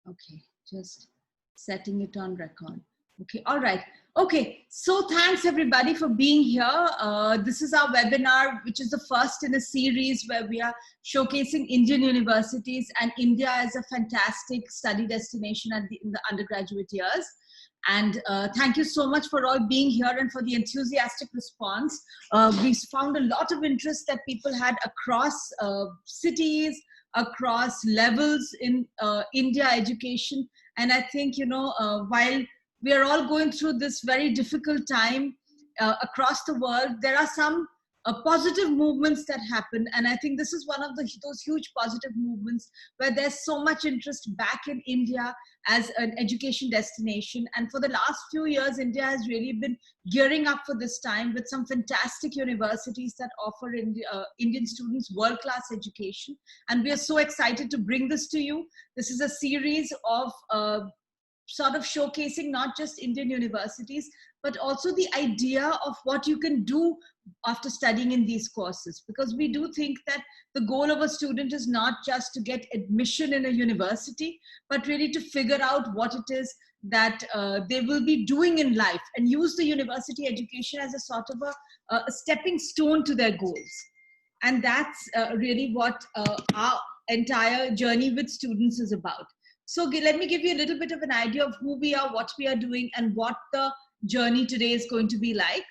Okay, just setting it on record. Okay, all right. Okay, so thanks everybody for being here. This is our webinar, which is the first in a series where we are showcasing Indian universities and India as a fantastic study destination in the undergraduate years. And thank you so much for all being here and for the enthusiastic response. We've found a lot of interest that people had across cities, across levels in India education. And I think, while we are all going through this very difficult time across the world, there are some positive movements that happen. And I think this is one of those huge positive movements where there's so much interest back in India as an education destination. And for the last few years, India has really been gearing up for this time with some fantastic universities that offer Indian students world-class education. And we are so excited to bring this to you. This is a series of sort of showcasing not just Indian universities, but also the idea of what you can do after studying in these courses. Because we do think that the goal of a student is not just to get admission in a university, but really to figure out what it is that they will be doing in life and use the university education as a sort of a stepping stone to their goals. And that's really what our entire journey with students is about. So let me give you a little bit of an idea of who we are, what we are doing, and what the journey today is going to be like.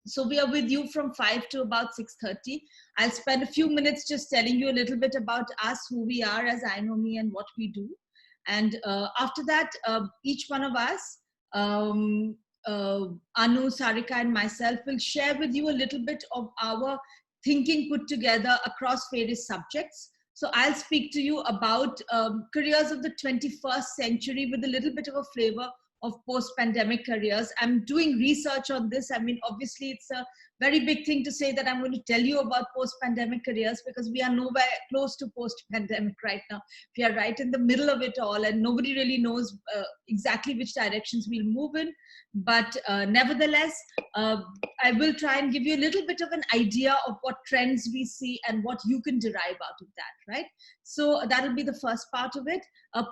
So we are with you from 5 to about 6:30. I'll spend a few minutes just telling you a little bit about us, who we are as I Know Me and what we do. And after that, each one of us, Anu, Sarika, and myself will share with you a little bit of our thinking put together across various subjects. So I'll speak to you about careers of the 21st century with a little bit of a flavor of post-pandemic careers. I'm doing research on this. I mean, obviously, it's a very big thing to say that I'm going to tell you about post-pandemic careers because we are nowhere close to post-pandemic right now. We are right in the middle of it all, and nobody really knows exactly which directions we'll move in. But nevertheless, I will try and give you a little bit of an idea of what trends we see and what you can derive out of that, right? So that'll be the first part of it.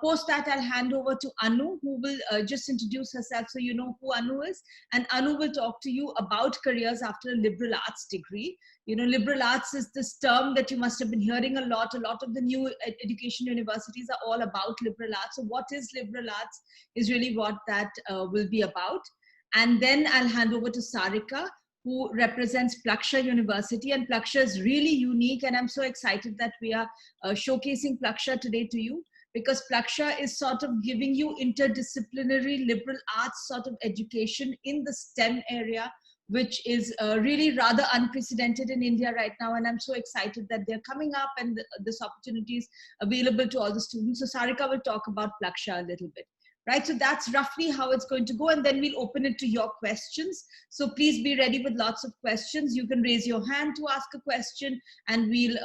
Post that, I'll hand over to Anu, who will just introduce herself so you know who Anu is. And Anu will talk to you about careers after a liberal arts degree. You know, liberal arts is this term that you must have been hearing a lot. A lot of the new education universities are all about liberal arts. So what is liberal arts is really what that will be about. And then I'll hand over to Sarika, who represents Plaksha University. And Plaksha is really unique. And I'm so excited that we are showcasing Plaksha today to you, because Plaksha is sort of giving you interdisciplinary liberal arts sort of education in the STEM area, which is really rather unprecedented in India right now. And I'm so excited that they're coming up and this opportunity is available to all the students. So Sarika will talk about Plaksha a little bit. Right, so that's roughly how it's going to go, and then we'll open it to your questions. So please be ready with lots of questions. You can raise your hand to ask a question, and we'll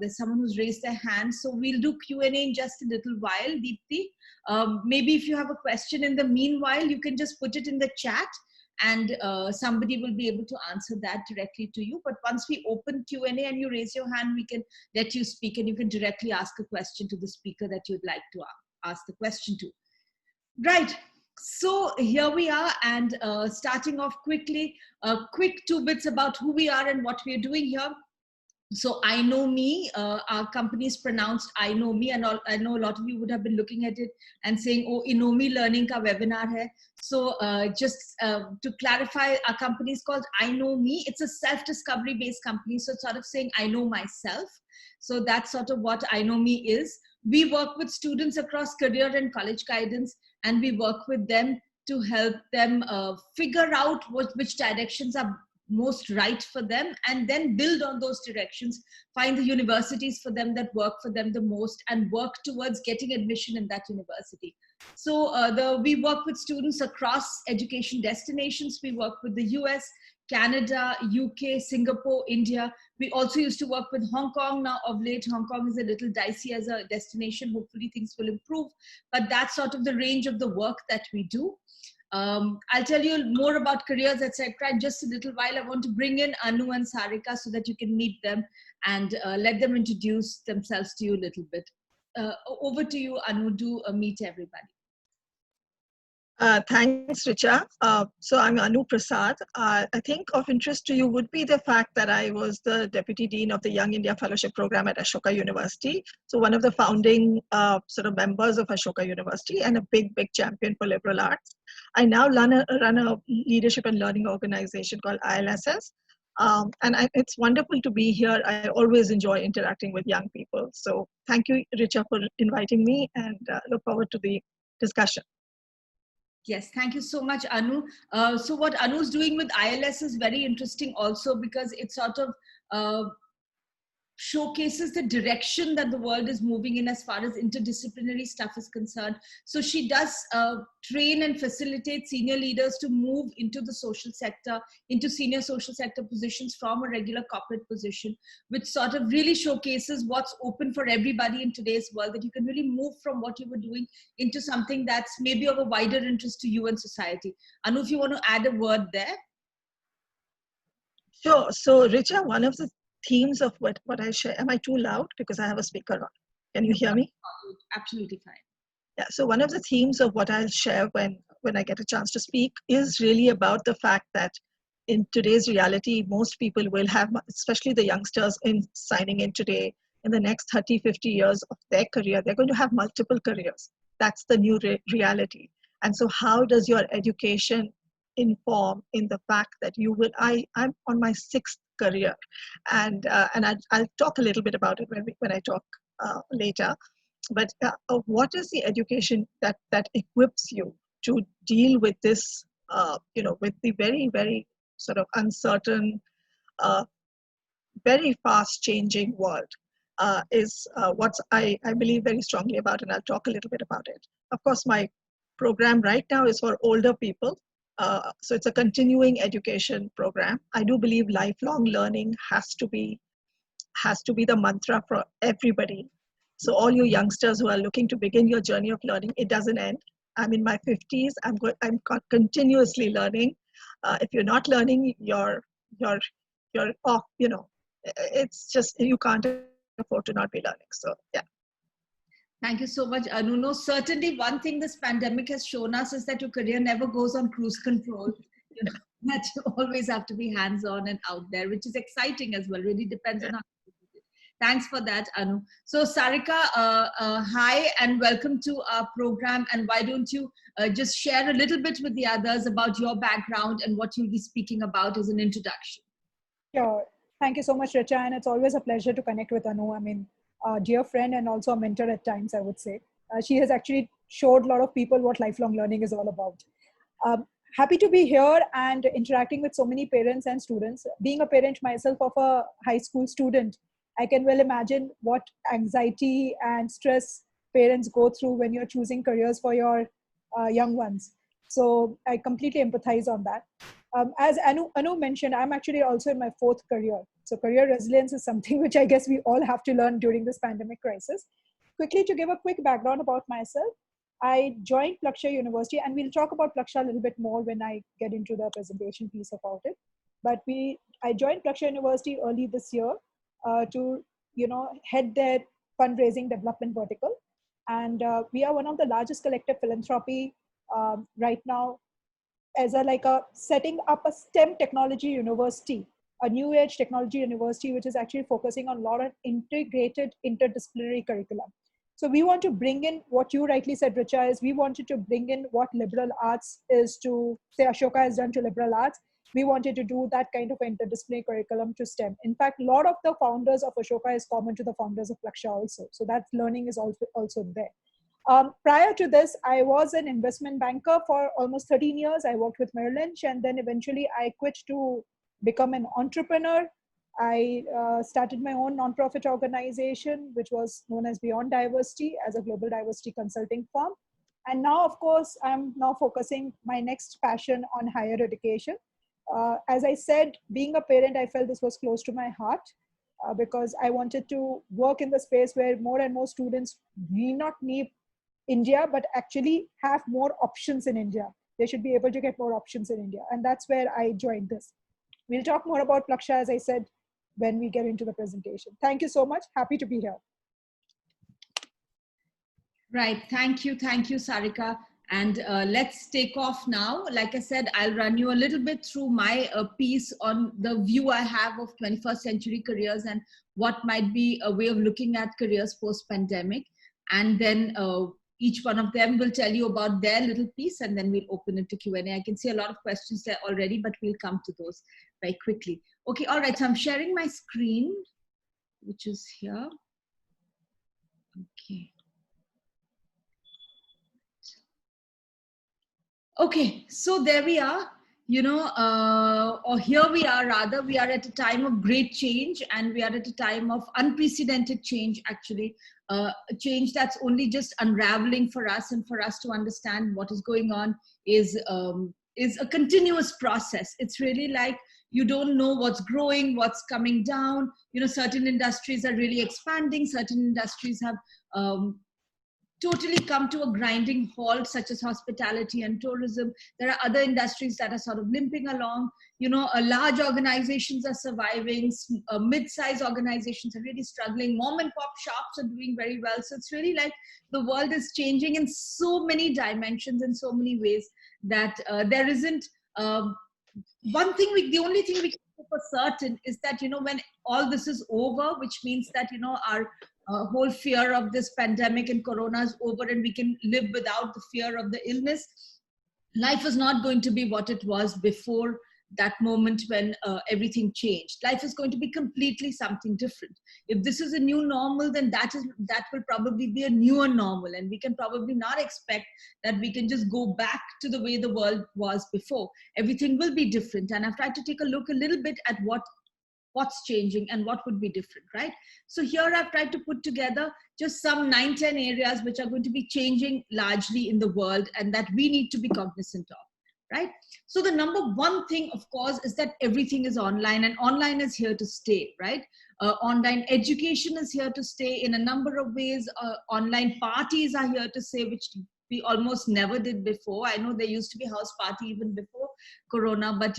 there's someone who's raised their hand, so we'll do Q&A in just a little while. Deepti, maybe if you have a question in the meanwhile, you can just put it in the chat, and somebody will be able to answer that directly to you. But once we open Q&A and you raise your hand, we can let you speak, and you can directly ask a question to the speaker that you'd like to ask the question to. Right, so here we are, and starting off quickly, quick 2 bits about who we are and what we are doing here. So I Know Me, our company is pronounced I Know Me, and I know a lot of you would have been looking at it and saying, oh, Inomi Learning ka webinar hai. So just to clarify, our company is called I Know Me. It's a self-discovery based company, so it's sort of saying I know myself. So that's sort of what I Know Me is. We work with students across career and college guidance, and we work with them to help them figure out which directions are most right for them, and then build on those directions, find the universities for them that work for them the most, and work towards getting admission in that university. So we work with students across education destinations. We work with the US, Canada, UK, Singapore, India. We also used to work with Hong Kong. Now of late, Hong Kong is a little dicey as a destination. Hopefully things will improve, but that's sort of the range of the work that we do. I'll tell you more about careers, etc. in just a little while. I want to bring in Anu and Sarika so that you can meet them and let them introduce themselves to you a little bit. over to you, Anu. Do meet everybody. Thanks, Richa. So I'm Anu Prasad. I think of interest to you would be the fact that I was the Deputy Dean of the Young India Fellowship Program at Ashoka University. So one of the founding sort of members of Ashoka University and a big champion for liberal arts. I now run a leadership and learning organization called ILSS. It's wonderful to be here. I always enjoy interacting with young people. So thank you, Richa, for inviting me, and look forward to the discussion. Yes, thank you so much, Anu. So what Anu's doing with ILS is very interesting also, because it sort of showcases the direction that the world is moving in as far as interdisciplinary stuff is concerned. So she does train and facilitate senior leaders to move into the social sector, into senior social sector positions from a regular corporate position, which sort of really showcases what's open for everybody in today's world, that you can really move from what you were doing into something that's maybe of a wider interest to you and society. Anu, if you want to add a word there. Sure. So, Richa, one of the themes of what I share, am I too loud? Because I have a speaker on. Can you hear me? Absolutely fine. Yeah. So one of the themes of what I'll share when I get a chance to speak is really about the fact that in today's reality, most people will have, especially the youngsters in signing in today, in the next 30, 50 years of their career, they're going to have multiple careers. That's the new reality. And so how does your education inform in the fact that you will, I'm on my 6th career, and I'll talk a little bit about it when I talk later. But what is the education that equips you to deal with this, with the very, very sort of uncertain, very fast changing world, is what I believe very strongly about, and I'll talk a little bit about it. Of course, my program right now is for older people. So it's a continuing education program. I do believe lifelong learning has to be the mantra for everybody. So all you youngsters who are looking to begin your journey of learning, it doesn't end. I'm in my 50s. I'm continuously learning. If you're not learning, you're off. It's just you can't afford to not be learning. So yeah. Thank you so much, Anu. No, certainly one thing this pandemic has shown us is that your career never goes on cruise control. That you always have to be hands-on and out there, which is exciting as well. Really depends on how you do it. Thanks for that, Anu. So Sarika, hi and welcome to our program. And why don't you just share a little bit with the others about your background and what you'll be speaking about as an introduction. Sure. Thank you so much, Richa. And it's always a pleasure to connect with Anu. I mean, a dear friend and also a mentor at times, I would say. She has actually showed a lot of people what lifelong learning is all about. Happy to be here and interacting with so many parents and students. Being a parent myself of a high school student, I can well imagine what anxiety and stress parents go through when you're choosing careers for your young ones. So I completely empathize on that. As Anu mentioned, I'm actually also in my 4th career. So career resilience is something which I guess we all have to learn during this pandemic crisis. Quickly, to give a quick background about myself, I joined Plaksha University, and we'll talk about Plaksha a little bit more when I get into the presentation piece about it. But I joined Plaksha University early this year to head their fundraising development vertical, and we are one of the largest collective philanthropy right now, as a setting up a STEM technology university, a new age technology university, which is actually focusing on a lot of integrated interdisciplinary curriculum. So we want to bring in what you rightly said, Richa, is we wanted to bring in what liberal arts is to, say, Ashoka has done to liberal arts. We wanted to do that kind of interdisciplinary curriculum to STEM. In fact, a lot of the founders of Ashoka is common to the founders of Plaksha also. So that learning is also there. Prior to this, I was an investment banker for almost 13 years. I worked with Merrill Lynch, and then eventually I quit to become an entrepreneur. I started my own nonprofit organization, which was known as Beyond Diversity, as a global diversity consulting firm. And now, of course, I'm now focusing my next passion on higher education. As I said, being a parent, I felt this was close to my heart because I wanted to work in the space where more and more students need not need India, but actually have more options in India. They should be able to get more options in India. And that's where I joined this. We'll talk more about Plaksha, as I said, when we get into the presentation. Thank you so much. Happy to be here. Right. Thank you, Sarika. And let's take off now. Like I said, I'll run you a little bit through my piece on the view I have of 21st century careers and what might be a way of looking at careers post-pandemic. And then each one of them will tell you about their little piece, and then we'll open it to Q&A. I can see a lot of questions there already, but we'll come to those very quickly. Okay, all right, so I'm sharing my screen, which is here. Okay. Okay, so there we are, or here we are rather, we are at a time of great change, and we are at a time of unprecedented change, actually, a change that's only just unraveling for us, and for us to understand what is going on is a continuous process. It's really like you don't know what's growing, what's coming down. Certain industries are really expanding, certain industries have totally come to a grinding halt, such as hospitality and tourism. There are other industries that are sort of limping along. Large organizations are surviving, mid-sized organizations are really struggling, mom and pop shops are doing very well. So it's really like the world is changing in so many dimensions, in so many ways, that there isn't one thing. The only thing we can know for certain is that, when all this is over, which means that, our whole fear of this pandemic and corona is over, and we can live without the fear of the illness. Life is not going to be what it was before that moment when everything changed. Life is going to be completely something different. If this is a new normal, then that will probably be a newer normal, and we can probably not expect that we can just go back to the way the world was before. Everything will be different, and I've tried to take a look a little bit at what's changing and what would be different, right? So here I've tried to put together just some 9-10 areas which are going to be changing largely in the world, and that we need to be cognizant of, right? So the number one thing, of course, is that everything is online, and online is here to stay, right? Online education is here to stay in a number of ways. Online parties are here to stay, which we almost never did before. I know there used to be house party even before corona, but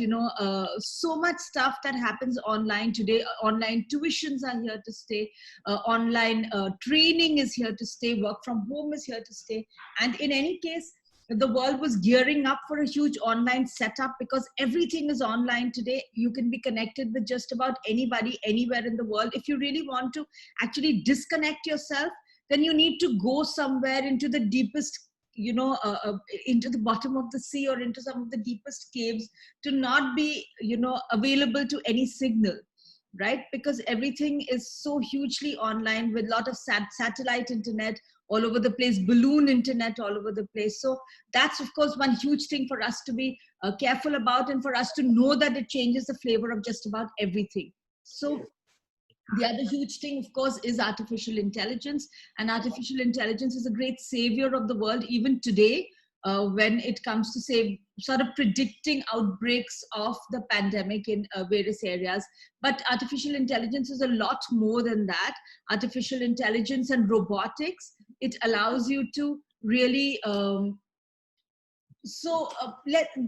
so much stuff that happens online today. Online tuitions are here to stay. Online training is here to stay. Work from home is here to stay. And in any case, the world was gearing up for a huge online setup, because everything is online today. You can be connected with just about anybody, anywhere in the world. If you really want to actually disconnect yourself, then you need to go somewhere into the deepest, into the bottom of the sea, or into some of the deepest caves, to not be, available to any signal, right? Because everything is so hugely online, with a lot of satellite internet all over the place, balloon internet all over the place. So that's, of course, one huge thing for us to be careful about, and for us to know that it changes the flavor of just about everything. So the other huge thing, of course, is artificial intelligence. And artificial intelligence is a great savior of the world, even today, when it comes to, say, sort of predicting outbreaks of the pandemic in various areas. But artificial intelligence is a lot more than that. Artificial intelligence and robotics, it allows you to really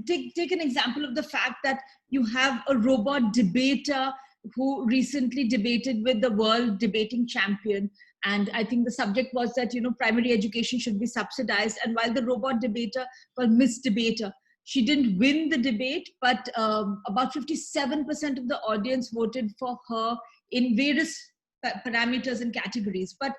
take an example of the fact that you have a robot debater who recently debated with the world debating champion. And I think the subject was that, primary education should be subsidized. And while the robot debater, called Miss Debater, she didn't win the debate, but about 57% of the audience voted for her in various parameters and categories. But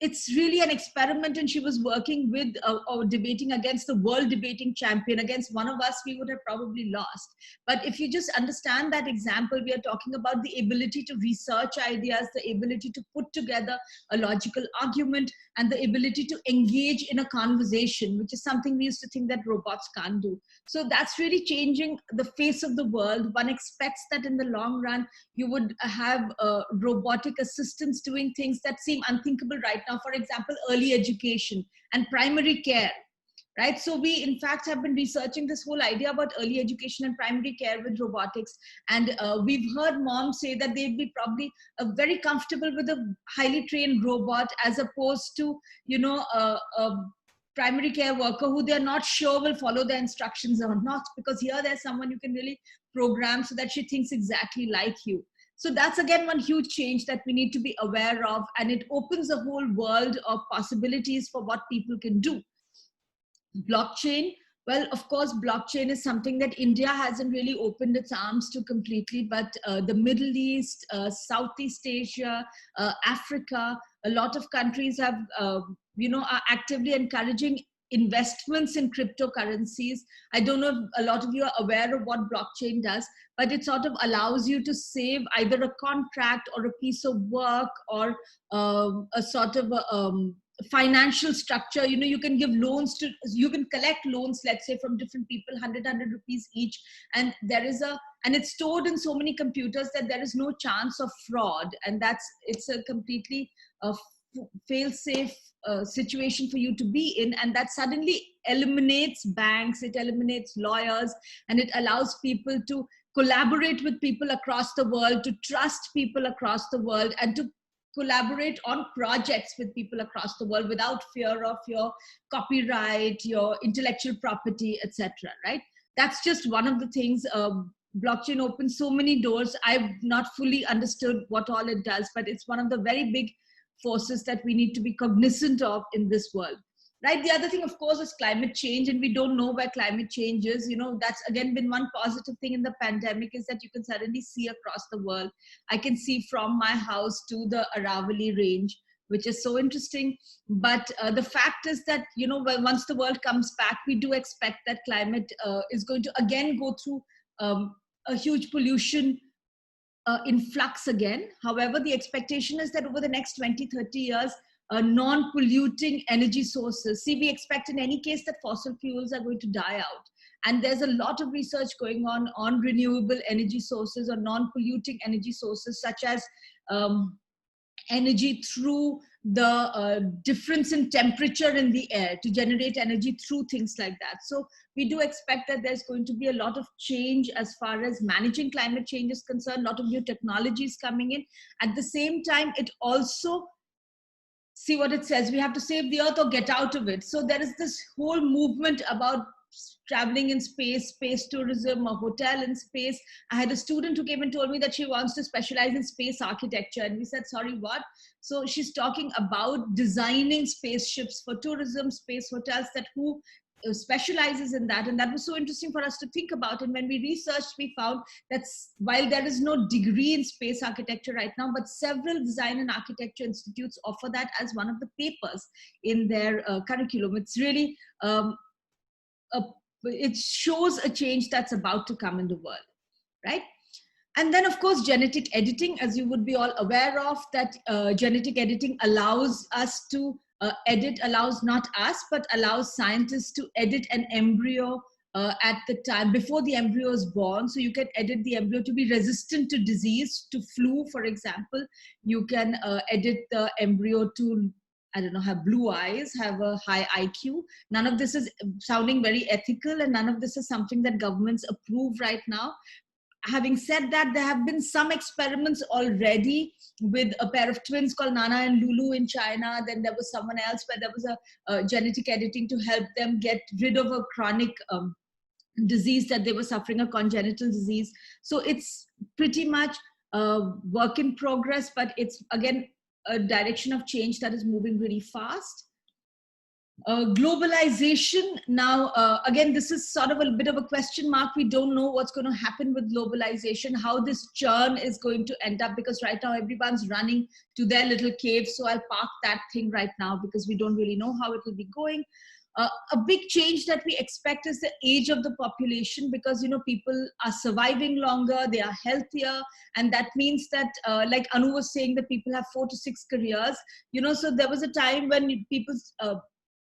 it's really an experiment, and she was working with or debating against the world debating champion. Against one of us, we would have probably lost. But if you just understand that example, we are talking about the ability to research ideas, the ability to put together a logical argument, and the ability to engage in a conversation, which is something we used to think that robots can't do. So that's really changing the face of the world. One expects that in the long run, you would have robotic assistants doing things that seem unthinkable right now. For example, early education and primary care, right? So we, in fact, have been researching this whole idea about early education and primary care with robotics. And we've heard moms say that they'd be probably very comfortable with a highly trained robot, as opposed to, a primary care worker who they're not sure will follow the instructions or not, because here there's someone you can really program so that she thinks exactly like you. So that's again one huge change that we need to be aware of, and it opens a whole world of possibilities for what people can do. Blockchain, well, of course, blockchain is something that India hasn't really opened its arms to completely, but the Middle East, Southeast Asia, Africa, a lot of countries have, are actively encouraging investments in cryptocurrencies. I don't know if a lot of you are aware of what blockchain does, but it sort of allows you to save either a contract or a piece of work or a sort of financial structure. You can give loans to, you can collect loans, let's say, from different people, 100 rupees each, and and it's stored in so many computers that there is no chance of fraud, and it's a completely fail-safe situation for you to be in, and that suddenly eliminates banks, it eliminates lawyers, and it allows people to collaborate with people across the world, to trust people across the world, and to collaborate on projects with people across the world without fear of your copyright, your intellectual property, etc. Right? That's just one of the things. Blockchain opens so many doors. I've not fully understood what all it does, but it's one of the very big forces that we need to be cognizant of in this world. Right? The other thing, of course, is climate change, and we don't know where climate change is. That's again been one positive thing in the pandemic, is that you can suddenly see across the world. I can see from my house to the Aravalli range, which is so interesting. But the fact is that, once the world comes back, we do expect that climate is going to again go through a huge pollution influx again. However, the expectation is that over the next 20-30 years, non-polluting energy sources. See, we expect in any case that fossil fuels are going to die out. And there's a lot of research going on renewable energy sources or non-polluting energy sources, such as energy through the difference in temperature in the air, to generate energy through things like that. So we do expect that there's going to be a lot of change as far as managing climate change is concerned, a lot of new technologies coming in. At the same time, it also, see what it says, we have to save the earth or get out of it. So there is this whole movement about traveling in space, space tourism, a hotel in space. I had a student who came and told me that she wants to specialize in space architecture. And we said, sorry, what? So she's talking about designing spaceships for tourism, space hotels, that who specializes in that. And that was so interesting for us to think about. And when we researched, we found that while there is no degree in space architecture right now, but several design and architecture institutes offer that as one of the papers in their curriculum. It's really, it shows a change that's about to come in the world, right? And then, of course, genetic editing, as you would be all aware of, that genetic editing allows us to allows not us, but allows scientists to edit an embryo at the time before the embryo is born. So you can edit the embryo to be resistant to disease, to flu, for example. You can edit the embryo to, I don't know, have blue eyes, have a high IQ. None of this is sounding very ethical, and none of this is something that governments approve right now. Having said that, there have been some experiments already with a pair of twins called Nana and Lulu in China. Then there was someone else where there was a genetic editing to help them get rid of a chronic disease that they were suffering, a congenital disease. So it's pretty much a work in progress, but it's again a direction of change that is moving really fast. Globalization now, again, this is sort of a bit of a question mark. We don't know what's going to happen with globalization, how this churn is going to end up, because right now everyone's running to their little cave. So I'll park that thing right now because we don't really know how it will be going. A big change that we expect is the age of the population, because, people are surviving longer, they are healthier. And that means that, like Anu was saying, that people have 4 to 6 careers, so there was a time when people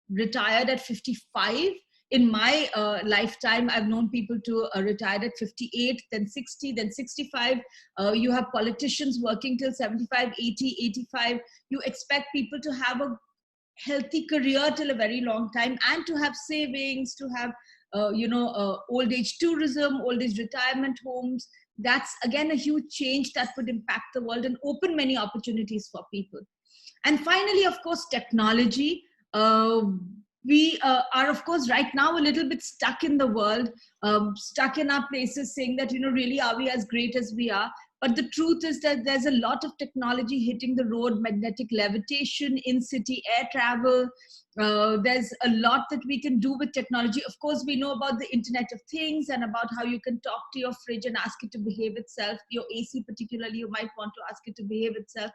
retired at 55. In my lifetime, I've known people to retire at 58, then 60, then 65. You have politicians working till 75, 80, 85. You expect people to have a healthy career till a very long time, and to have savings, to have, old age tourism, old age retirement homes. That's again a huge change that would impact the world and open many opportunities for people. And finally, of course, technology. We are, of course, right now a little bit stuck in the world, stuck in our places, saying that, really, are we as great as we are? But the truth is that there's a lot of technology hitting the road: magnetic levitation, in-city air travel. There's a lot that we can do with technology. Of course, we know about the Internet of Things and about how you can talk to your fridge and ask it to behave itself. Your AC particularly, you might want to ask it to behave itself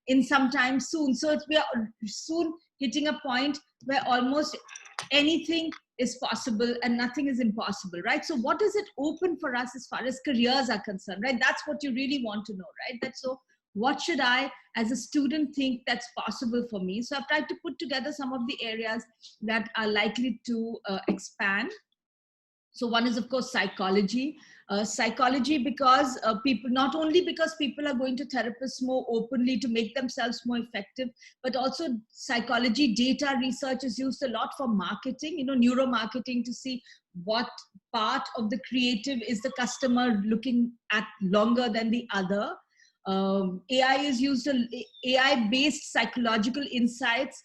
in some time soon. So we are soon hitting a point where almost anything is possible and nothing is impossible, right? So what does it open for us as far as careers are concerned, right? That's what you really want to know, right? That's so what should I as a student think that's possible for me? So I've tried to put together some of the areas that are likely to expand. So one is, of course, psychology. Psychology because people, not only because people are going to therapists more openly to make themselves more effective, but also psychology data research is used a lot for marketing, neuromarketing, to see what part of the creative is the customer looking at longer than the other. AI is used, AI-based psychological insights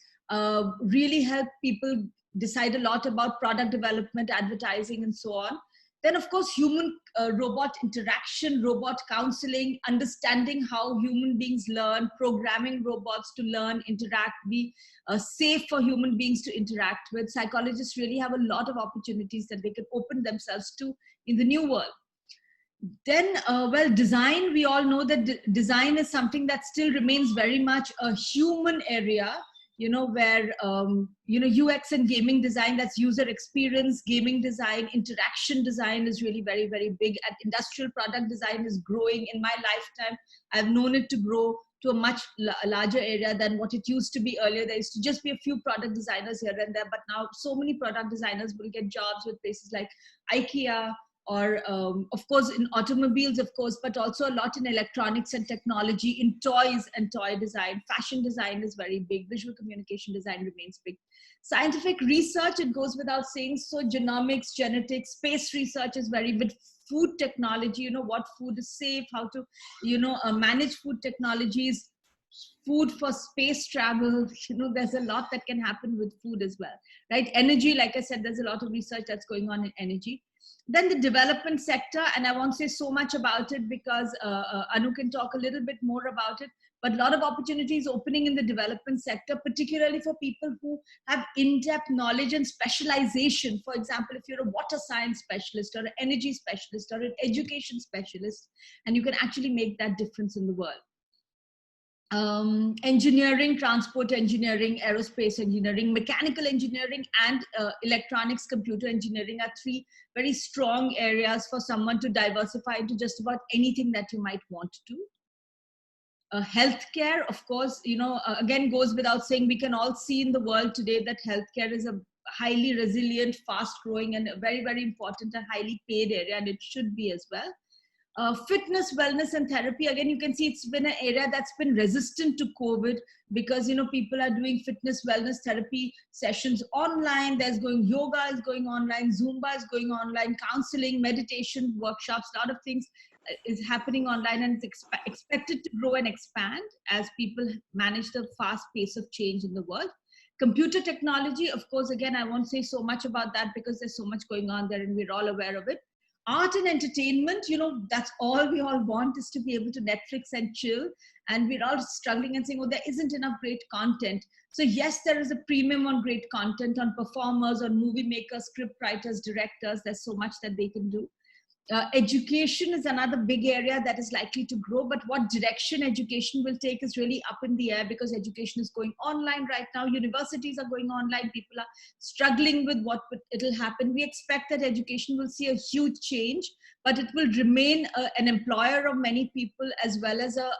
really help people decide a lot about product development, advertising, and so on. Then, of course, human-robot interaction, robot counseling, understanding how human beings learn, programming robots to learn, interact, be safe for human beings to interact with. Psychologists really have a lot of opportunities that they can open themselves to in the new world. Then, well, design, we all know that design is something that still remains very much a human area, where, UX and gaming design, that's user experience, gaming design, interaction design is really very, very big. And industrial product design is growing. In my lifetime, I've known it to grow to a much larger area than what it used to be earlier. There used to just be a few product designers here and there, but now so many product designers will get jobs with places like IKEA, or of course in automobiles, of course, but also a lot in electronics and technology, in toys and toy design. Fashion design is very big. Visual communication design remains big. Scientific research, it goes without saying. So genomics, genetics, space research is very big. Food technology, what food is safe, how to, manage food technologies, food for space travel. There's a lot that can happen with food as well, right? Energy, like I said, there's a lot of research that's going on in energy. Then the development sector, and I won't say so much about it because Anu can talk a little bit more about it, but a lot of opportunities opening in the development sector, particularly for people who have in-depth knowledge and specialization. For example, if you're a water science specialist or an energy specialist or an education specialist, and you can actually make that difference in the world. Engineering, transport engineering, aerospace engineering, mechanical engineering, and electronics, computer engineering are three very strong areas for someone to diversify into just about anything that you might want to. Healthcare, of course, again goes without saying. We can all see in the world today that healthcare is a highly resilient, fast growing, and a very, very important and highly paid area, and it should be as well. Fitness, wellness, and therapy. Again, you can see it's been an area that's been resistant to COVID because, people are doing fitness, wellness, therapy sessions online. Yoga is going online, Zumba is going online, counseling, meditation, workshops, a lot of things is happening online, and it's expected to grow and expand as people manage the fast pace of change in the world. Computer technology, of course, again, I won't say so much about that because there's so much going on there and we're all aware of it. Art and entertainment, that's all we all want, is to be able to Netflix and chill. And we're all struggling and saying, oh, there isn't enough great content. So yes, there is a premium on great content, on performers, on movie makers, script writers, directors. There's so much that they can do. Education is another big area that is likely to grow, but what direction education will take is really up in the air because education is going online right now. Universities are going online. People are struggling with what it'll happen. We expect that education will see a huge change, but it will remain an employer of many people as well as a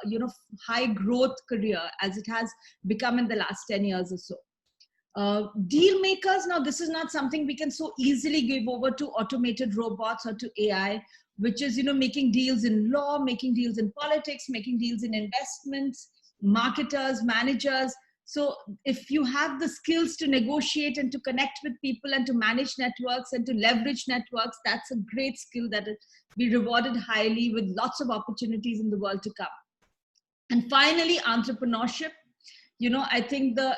high growth career as it has become in the last 10 years or so. Deal makers, now this is not something we can so easily give over to automated robots or to AI, which is making deals in law, making deals in politics, making deals in investments, marketers, managers. So if you have the skills to negotiate and to connect with people and to manage networks and to leverage networks, that's a great skill that will be rewarded highly with lots of opportunities in the world to come. And finally, entrepreneurship. I think the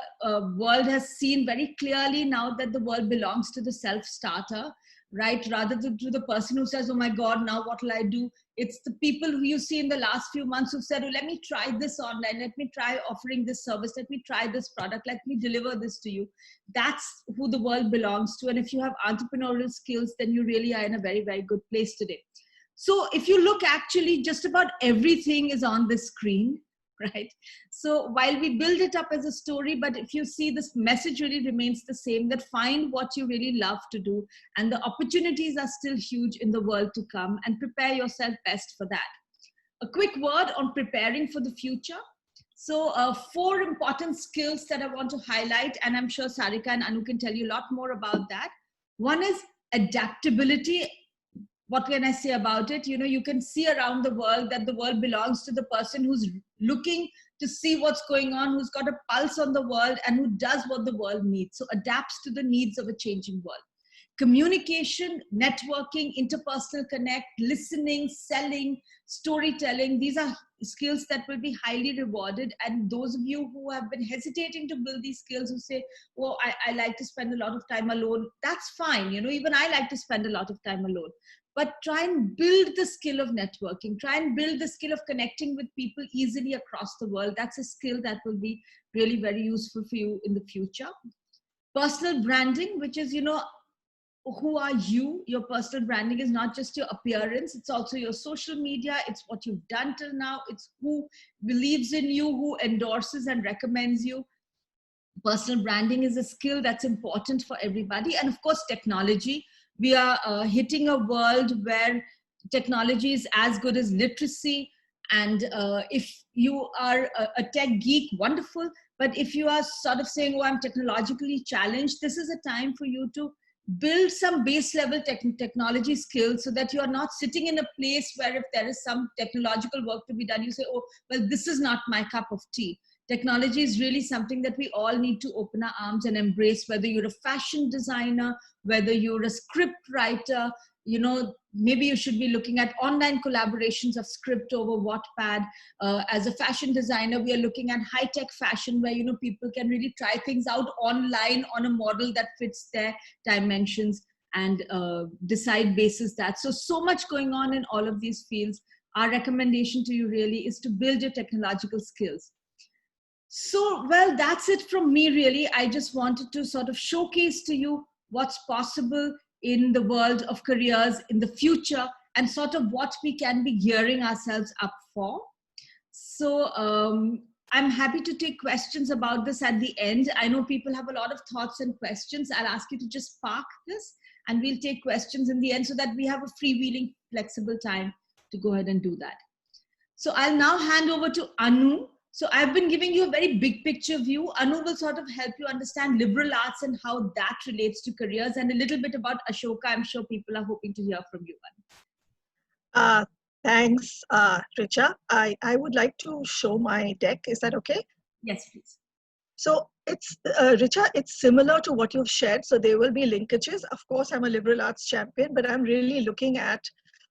world has seen very clearly now that the world belongs to the self-starter. right? Rather than to the person who says, oh my God, now what will I do? It's the people who you see in the last few months who've said, oh, let me try this online. Let me try offering this service. Let me try this product. Let me deliver this to you. That's who the world belongs to. And if you have entrepreneurial skills, then you really are in a very, very good place today. So if you look, actually, just about everything is on this screen, right? So while we build it up as a story, but if you see, this message really remains the same, that find what you really love to do, and the opportunities are still huge in the world to come, and prepare yourself best for that. A quick word on preparing for the future. So 4 important skills that I want to highlight, and I'm sure Sarika and Anu can tell you a lot more about that. One is adaptability. What can I say about it? You know, you can see around the world that the world belongs to the person who's looking to see what's going on, who's got a pulse on the world, and who does what the world needs. So adapts to the needs of a changing world. Communication, networking, interpersonal connect, listening, selling, storytelling. These are skills that will be highly rewarded. And those of you who have been hesitating to build these skills, who say, oh, I like to spend a lot of time alone, that's fine. You know, even I like to spend a lot of time alone. But try and build the skill of networking. Try and build the skill of connecting with people easily across the world. That's a skill that will be really very useful for you in the future. Personal branding, which is, you know, who are you? Your personal branding is not just your appearance. It's also your social media. It's what you've done till now. It's who believes in you, who endorses and recommends you. Personal branding is a skill that's important for everybody. And of course, technology. We are hitting a world where technology is as good as literacy. And if you are a tech geek, wonderful. But if you are sort of saying, oh, I'm technologically challenged, this is a time for you to build some base level technology skills, so that you are not sitting in a place where if there is some technological work to be done, you say, oh, well, this is not my cup of tea. Technology is really something that we all need to open our arms and embrace, whether you're a fashion designer, whether you're a script writer, you know, maybe you should be looking at online collaborations of script over Wattpad. As a fashion designer, we are looking at high-tech fashion where, you know, people can really try things out online on a model that fits their dimensions and decide basis that. So much going on in all of these fields. Our recommendation to you really is to build your technological skills. So, well, that's it from me, really. I just wanted to sort of showcase to you what's possible in the world of careers in the future, and sort of what we can be gearing ourselves up for. So I'm happy to take questions about this at the end. I know people have a lot of thoughts and questions. I'll ask you to just park this, and we'll take questions in the end, so that we have a freewheeling, flexible time to go ahead and do that. So I'll now hand over to Anu. So I've been giving you a very big picture view. Anu will sort of help you understand liberal arts and how that relates to careers, and a little bit about Ashoka. I'm sure people are hoping to hear from you, Anu. Thanks, Richa. I would like to show my deck. Is that okay? Yes, please. So it's, Richa, it's similar to what you've shared. So there will be linkages. Of course, I'm a liberal arts champion, but I'm really looking at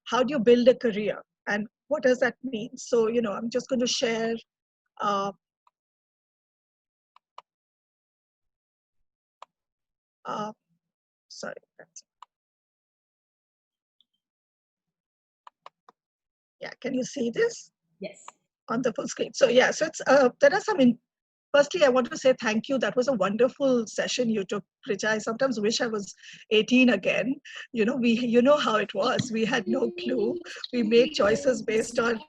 how do you build a career and what does that mean? So, you know, I'm just going to share sorry. Yeah, can you see this? Yes. On the full screen. So yeah, so it's there are some. Firstly, I want to say thank you. That was a wonderful session you took, Richa. I sometimes wish I was 18 again. You know, you know how it was. We had no clue. We made choices based on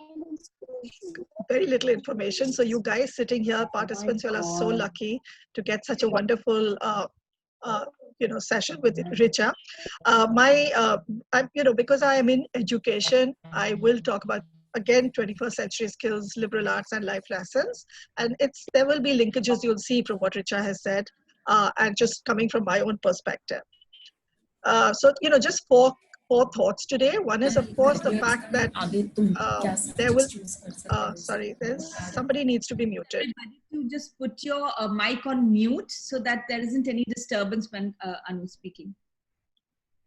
very little information. So you guys sitting here, participants, you all are so lucky to get such a wonderful you know, session with Richa. You know, because I am in education, I will talk about, again, 21st century skills, liberal arts, and life lessons. And there will be linkages you'll see from what Richa has said, and just coming from my own perspective. So, you know, just four thoughts today. One is, of course, the fact that there will, sorry, somebody needs to be muted. To just put your mic on mute so that there isn't any disturbance when Anu is speaking.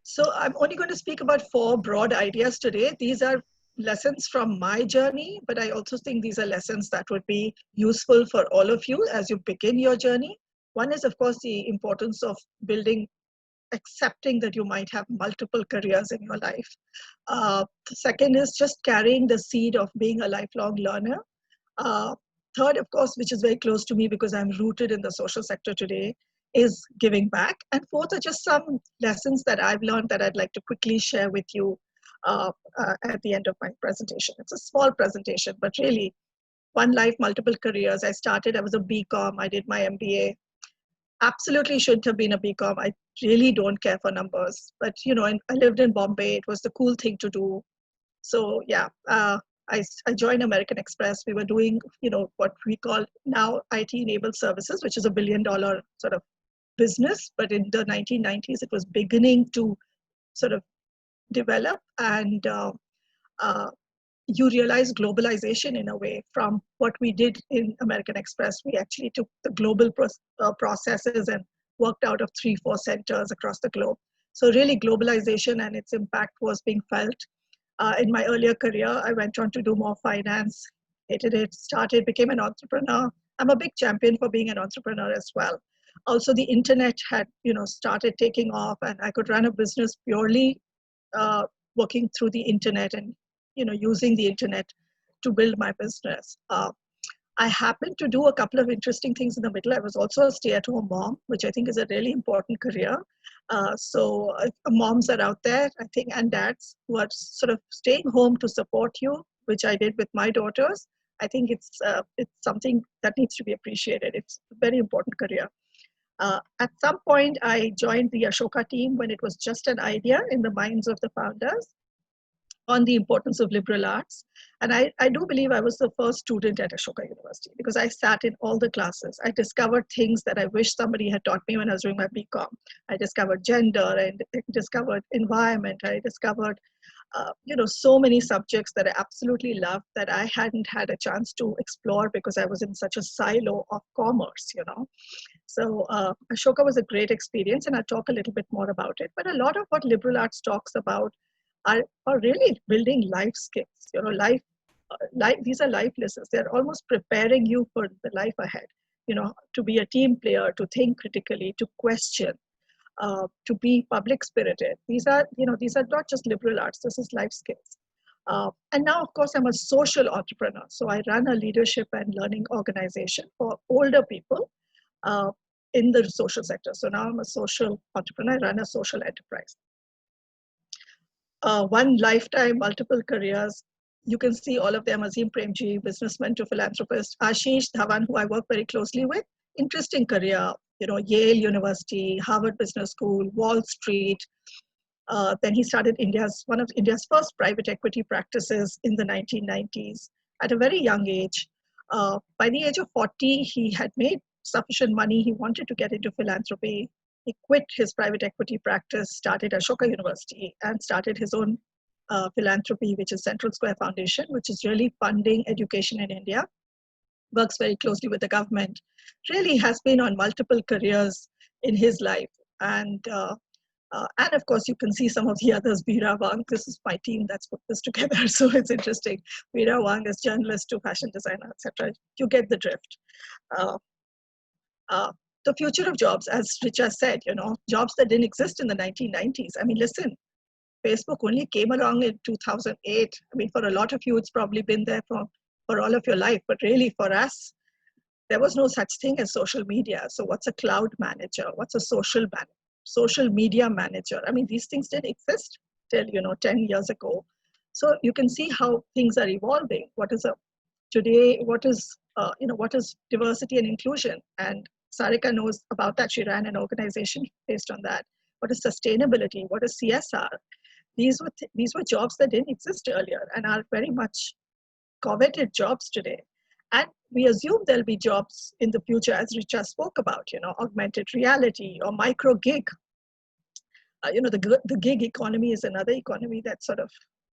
So I'm only going to speak about 4 broad ideas today. These are lessons from my journey, but I also think these are lessons that would be useful for all of you as you begin your journey. One is, of course, the importance of building accepting that you might have multiple careers in your life. The second is just carrying the seed of being a lifelong learner. Uh, Third, of course, which is very close to me because I'm rooted in the social sector today, is giving back. And fourth are just some lessons that I've learned that I'd like to quickly share with you at the end of my presentation. It's a small presentation, but really, one life, multiple careers. I was a BCom, I did my MBA. Absolutely shouldn't have been a BCom. I really don't care for numbers. But, I lived in Bombay. It was the cool thing to do. So, yeah, I joined American Express. We were doing, what we call now IT-enabled services, which is $1 billion sort of business. But in the 1990s, it was beginning to sort of develop. And you realize globalization in a way. From what we did in American Express, we actually took the global processes and worked out of 3-4 centers across the globe. So really globalization and its impact was being felt. In my earlier career, I went on to do more finance, hated it, became an entrepreneur. I'm a big champion for being an entrepreneur as well. Also, the internet had, started taking off, and I could run a business purely working through the internet and, using the internet to build my business. I happened to do a couple of interesting things in the middle. I was also a stay-at-home mom, which I think is a really important career. So moms are out there, I think, and dads who are sort of staying home to support you, which I did with my daughters. I think it's something that needs to be appreciated. It's a very important career. At some point, I joined the Ashoka team when it was just an idea in the minds of the founders on the importance of liberal arts. And I do believe I was the first student at Ashoka University because I sat in all the classes. I discovered things that I wish somebody had taught me when I was doing my BCom. I discovered gender, and discovered environment. I discovered, so many subjects that I absolutely loved that I hadn't had a chance to explore because I was in such a silo of commerce, So Ashoka was a great experience, and I'll talk a little bit more about it. But a lot of what liberal arts talks about are really building life skills. These are life lessons. They're almost preparing you for the life ahead. To be a team player, to think critically, to question, to be public spirited. These are not just liberal arts. This is life skills. And now, of course, I'm a social entrepreneur. So I run a leadership and learning organization for older people in the social sector. So now I'm a social entrepreneur. I run a social enterprise. One lifetime, multiple careers. You can see all of them: Azim Premji, businessman to philanthropist; Ashish Dhawan, who I work very closely with. Interesting career, Yale University, Harvard Business School, Wall Street. Then he started one of India's first private equity practices in the 1990s at a very young age. By the age of 40, he had made sufficient money. He wanted to get into philanthropy. He quit his private equity practice, started Ashoka University, and started his own philanthropy, which is Central Square Foundation, which is really funding education in India. Works very closely with the government. Really has been on multiple careers in his life. And of course, you can see some of the others. Veera Wang, this is my team that's put this together, so it's interesting. Veera Wang is journalist to fashion designer, etc. You get the drift. The future of jobs, as Richa said, jobs that didn't exist in the 1990s. I mean, listen, Facebook only came along in 2008. I mean, for a lot of you, it's probably been there for all of your life. But really, for us, there was no such thing as social media. So what's a cloud manager? What's a social media manager? I mean, these things didn't exist till, 10 years ago. So you can see how things are evolving. What is diversity and inclusion? And Sarika knows about that. She ran an organization based on that. What is sustainability? What is CSR? These were jobs that didn't exist earlier and are very much coveted jobs today. And we assume there'll be jobs in the future, as Richa spoke about, augmented reality or micro gig. The gig economy is another economy that's sort of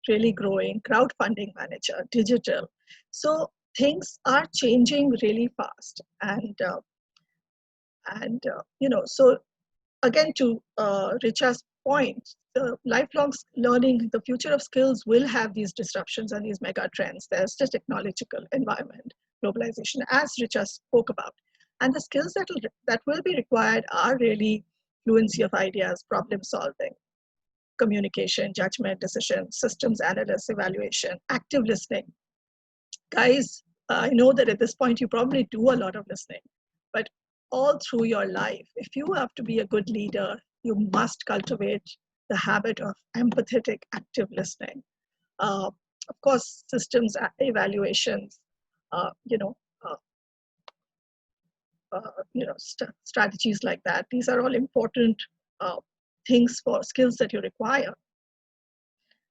really growing. Crowdfunding manager, digital. So things are changing really fast. So again, to Richa's point, the lifelong learning, the future of skills will have these disruptions and these mega trends. There's the technological environment, globalization, as Richa spoke about. And the skills that will be required are really fluency of ideas, problem solving, communication, judgment, decision, systems analysis, evaluation, active listening. Guys, I know that at this point you probably do a lot of listening, but all through your life, if you have to be a good leader, you must cultivate the habit of empathetic, active listening. Of course, systems evaluations, uh, you know, uh, strategies like that. These are all important things for skills that you require.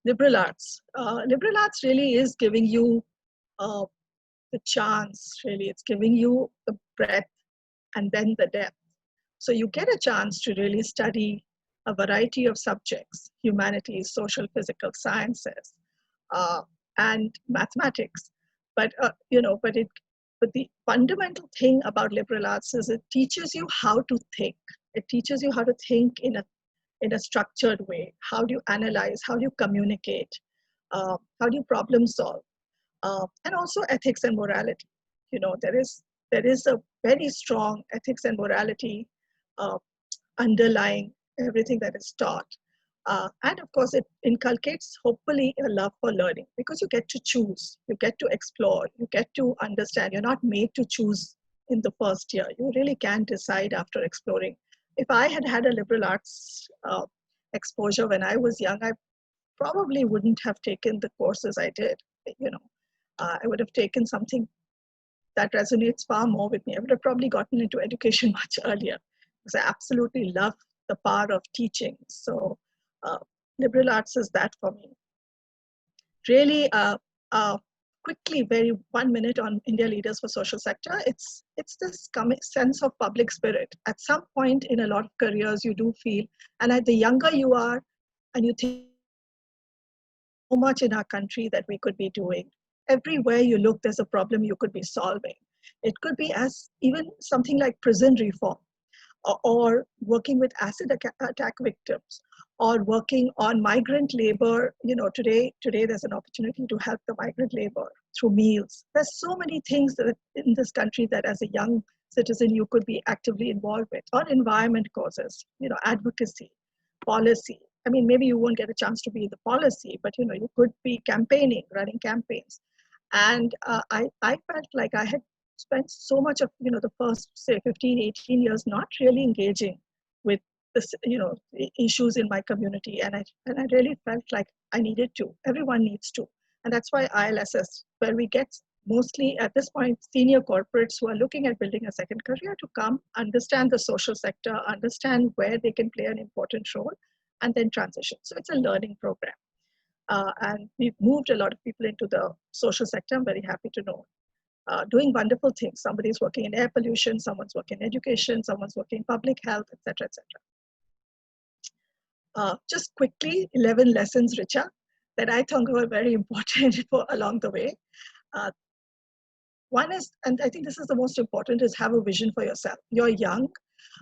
Liberal arts. Liberal arts really is giving you uh, the chance, really. It's giving you the breadth and then the depth. So you get a chance to really study a variety of subjects, humanities, social, physical sciences, and mathematics. But but the fundamental thing about liberal arts is it teaches you how to think. It teaches you how to think in a structured way. How do you analyze? How do you communicate? How do you problem solve? And also ethics and morality. There is a very strong ethics and morality uh, underlying everything that is taught. And of course, it inculcates hopefully a love for learning because you get to choose, you get to explore, you get to understand. You're not made to choose in the first year. You really can decide after exploring. If I had had a liberal arts exposure when I was young, I probably wouldn't have taken the courses I did. I would have taken something that resonates far more with me. I would have probably gotten into education much earlier because I absolutely love the power of teaching. So liberal arts is that for me. Really quickly, very 1 minute on India Leaders for Social Sector. It's this sense of public spirit. At some point in a lot of careers, you do feel, and the younger you are, and you think so much in our country that we could be doing. Everywhere you look, there's a problem you could be solving. It could be as even something like prison reform, or working with acid attack victims, or working on migrant labor. Today there's an opportunity to help the migrant labor through meals. There's so many things that in this country that as a young citizen you could be actively involved with, or environment causes, advocacy, policy. I mean, maybe you won't get a chance to be in the policy, but you could be campaigning, running campaigns. And I felt like I had spent so much of the first, say, 15, 18 years not really engaging with this, the issues in my community, and I really felt like I needed to. Everyone needs to, and that's why ILSS, where we get mostly at this point senior corporates who are looking at building a second career to come understand the social sector, understand where they can play an important role, and then transition. So it's a learning program. And we've moved a lot of people into the social sector. I'm very happy to know. Doing wonderful things. Somebody's working in air pollution, someone's working in education, someone's working in public health, etc., etc. Just quickly, 11 lessons, Richa, that I think were very important for along the way. One is, and I think this is the most important, is have a vision for yourself. You're young.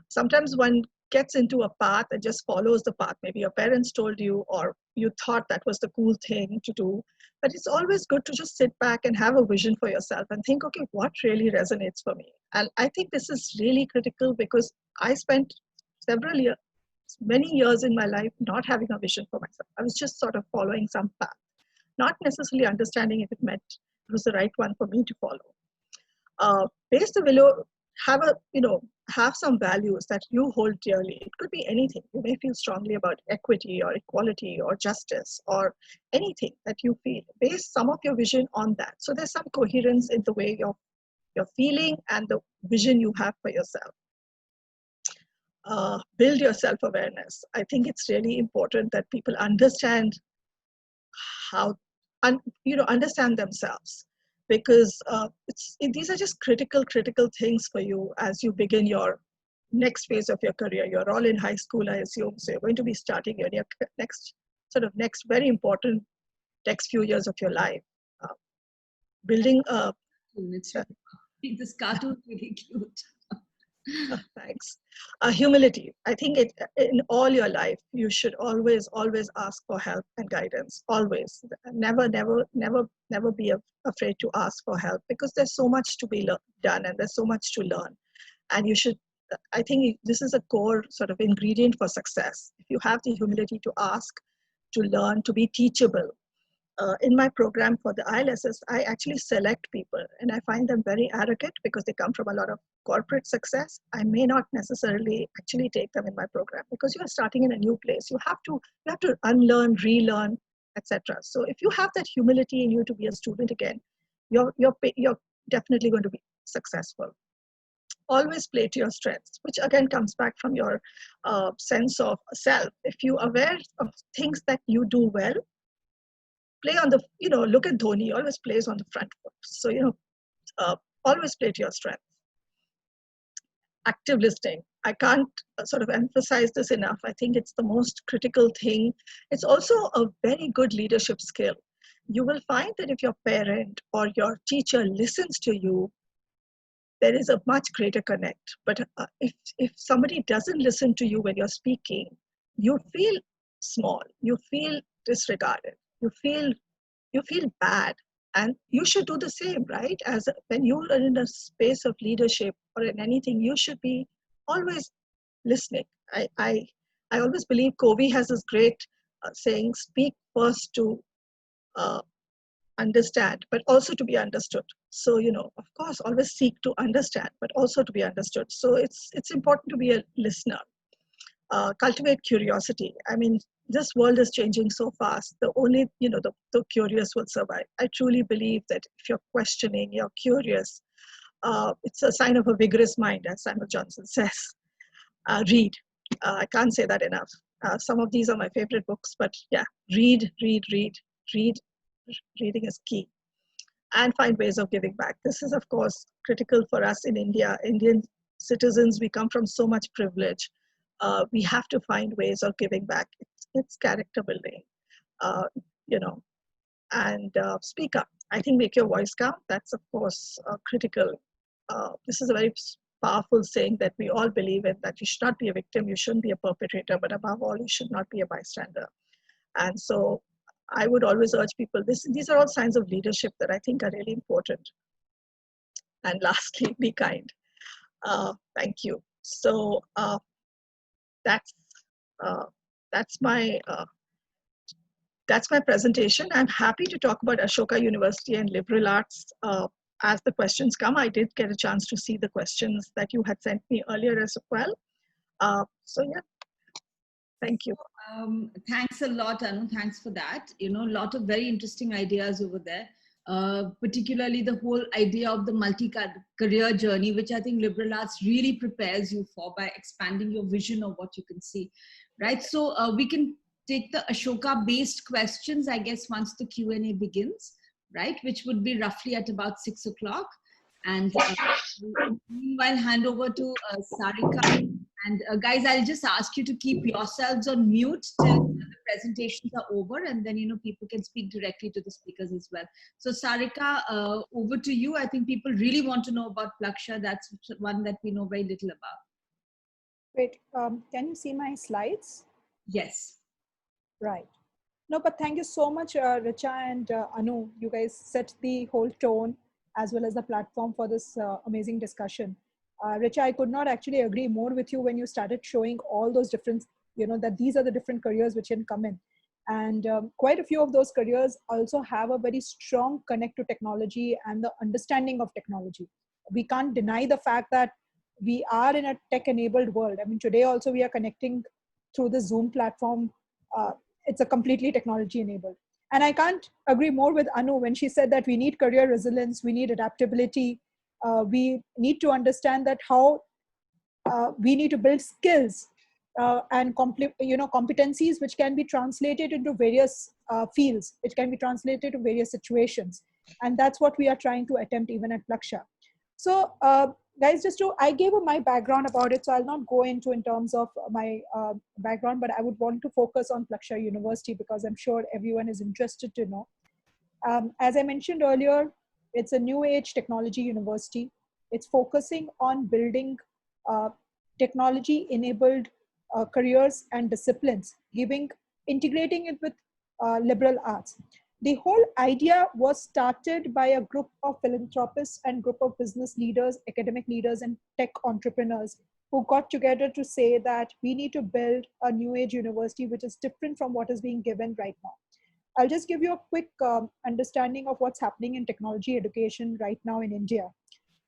Sometimes one gets into a path and just follows the path. Maybe your parents told you, or you thought that was the cool thing to do. But it's always good to just sit back and have a vision for yourself and think, okay, what really resonates for me? And I think this is really critical because I spent many years in my life not having a vision for myself. I was just sort of following some path, not necessarily understanding if it meant it was the right one for me to follow. Base the below, have some values that you hold dearly. It could be anything. You may feel strongly about equity or equality or justice or anything that you feel. Base some of your vision on that. So there's some coherence in the way you're feeling and the vision you have for yourself. Build your self-awareness. I think it's really important that people understand understand themselves. Because these are just critical things for you as you begin your next phase of your career. You're all in high school, I assume, so you're going to be starting your next very important next few years of your life. Building a... This cartoon is really cute. Thanks. Humility. I think in all your life, you should always ask for help and guidance. Always. Never be afraid to ask for help because there's so much to be done and there's so much to learn. And you should I think this is a core sort of ingredient for success. If you have the humility to ask, to learn, to be teachable. In my program for the ILSs, I actually select people and I find them very arrogant because they come from a lot of corporate success. I may not necessarily actually take them in my program because you are starting in a new place. You have to unlearn, relearn, etc. So if you have that humility in you to be a student again, you're definitely going to be successful. Always play to your strengths, which again comes back from your sense of self. If you're aware of things that you do well, play on the, look at Dhoni, always plays on the front foot. So, always play to your strengths. Active listening. I can't sort of emphasize this enough. I think it's the most critical thing. It's also a very good leadership skill. You will find that if your parent or your teacher listens to you, there is a much greater connect. But if somebody doesn't listen to you when you're speaking, you feel small, you feel disregarded, you feel bad. And you should do the same, right? As when you are in a space of leadership or in anything, you should be always listening. I always believe Covey has this great saying, speak first to understand, but also to be understood. So, of course, always seek to understand, but also to be understood. So it's important to be a listener. Cultivate curiosity. I mean, this world is changing so fast. The only, the curious will survive. I truly believe that if you're questioning, you're curious, it's a sign of a vigorous mind, as Samuel Johnson says. Read. I can't say that enough. Some of these are my favorite books, but yeah, read. Reading is key. And find ways of giving back. This is, of course, critical for us in India. Indian citizens, we come from so much privilege. We have to find ways of giving back. It's character building, and speak up. I think make your voice count. That's, of course, critical. This is a very powerful saying that we all believe in, that you should not be a victim, you shouldn't be a perpetrator, but above all, you should not be a bystander. And so I would always urge people, these are all signs of leadership that I think are really important. And lastly, be kind. Thank you. So that's my presentation. I'm happy to talk about Ashoka University and liberal arts as the questions come. I did get a chance to see the questions that you had sent me earlier as well. So yeah, thank you. Thanks a lot, Anu. Thanks for that. A lot of very interesting ideas over there. Particularly the whole idea of the multi-career journey, which I think liberal arts really prepares you for by expanding your vision of what you can see, right? So we can take the Ashoka-based questions, I guess, once the Q&A begins, right? Which would be roughly at about 6 o'clock. And meanwhile, hand over to Sarika. And guys, I'll just ask you to keep yourselves on mute till the presentations are over, and then, people can speak directly to the speakers as well. So Sarika, over to you. I think people really want to know about Plaksha. That's one that we know very little about. Great. Can you see my slides? Yes. Right. No, but thank you so much, Richa and Anu. You guys set the whole tone as well as the platform for this amazing discussion. Richa, I could not actually agree more with you when you started showing all those different, that these are the different careers which can come in. And quite a few of those careers also have a very strong connect to technology and the understanding of technology. We can't deny the fact that we are in a tech-enabled world. I mean, today also we are connecting through the Zoom platform. It's a completely technology-enabled. And I can't agree more with Anu when she said that we need career resilience, we need adaptability, we need to understand that how we need to build skills and competencies which can be translated into various fields. It can be translated to various situations. And that's what we are trying to attempt even at Plaksha. So guys, I gave my background about it, so I'll not go into in terms of my background, but I would want to focus on Plaksha University because I'm sure everyone is interested to know. As I mentioned earlier, it's a new age technology university. It's focusing on building technology-enabled careers and disciplines, integrating it with liberal arts. The whole idea was started by a group of philanthropists and group of business leaders, academic leaders, and tech entrepreneurs who got together to say that we need to build a new age university which is different from what is being given right now. I'll just give you a quick understanding of what's happening in technology education right now in India.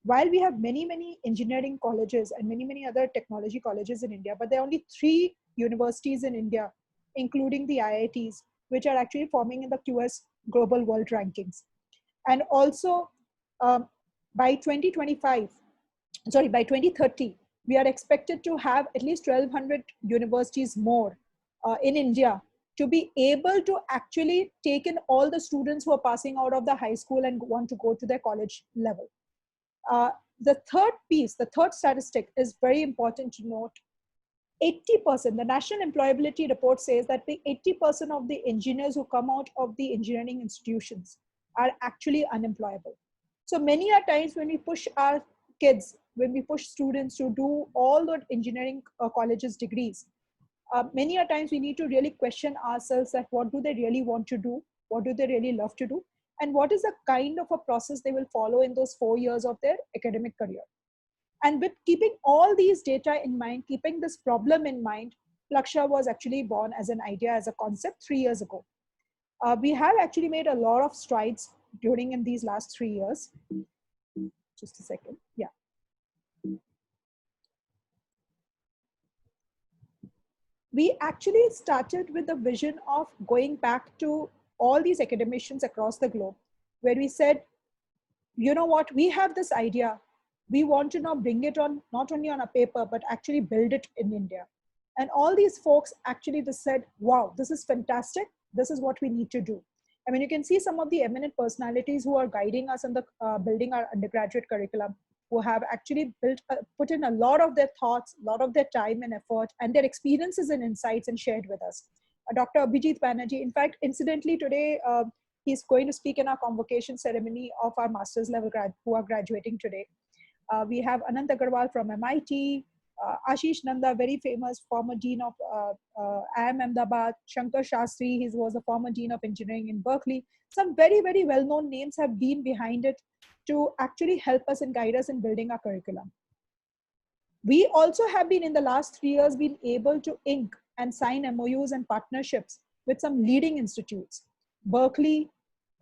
While we have many, many engineering colleges and many, many other technology colleges in India, but there are only 3 universities in India, including the IITs, which are actually forming in the QS Global World Rankings. And also by 2025, sorry, by 2030, we are expected to have at least 1,200 universities more in India to be able to actually take in all the students who are passing out of the high school and want to go to their college level. The third piece, the third statistic is very important to note. 80%, the National Employability Report says that the 80% of the engineers who come out of the engineering institutions are actually unemployable. So many a times when we push our kids, when we push students to do all the engineering colleges degrees, many a times we need to really question ourselves that what do they really want to do? What do they really love to do? And what is the kind of a process they will follow in those 4 years of their academic career? And with keeping all these data in mind, keeping this problem in mind, Plaksha was actually born as an idea, as a concept 3 years ago. We have actually made a lot of strides during in these last 3 years. Just a second, yeah. We actually started with the vision of going back to all these academicians across the globe, where we said, you know what, we have this idea. We want to now bring it on, not only on a paper, but actually build it in India. And all these folks actually just said, wow, this is fantastic. This is what we need to do. I mean, you can see some of the eminent personalities who are guiding us in the building our undergraduate curriculum, who have actually put in a lot of their thoughts, a lot of their time and effort, and their experiences and insights and shared with us. Dr. Abhijit Banerjee, in fact, incidentally today, he's going to speak in our convocation ceremony of our master's level who are graduating today. We have Anant Agarwal from MIT, Ashish Nanda, very famous former dean of IIM Ahmedabad, Shankar Shastri, he was a former dean of engineering in Berkeley. Some very, very well-known names have been behind it to actually help us and guide us in building our curriculum. We also have been in the last 3 years been able to ink and sign MOUs and partnerships with some leading institutes. Berkeley,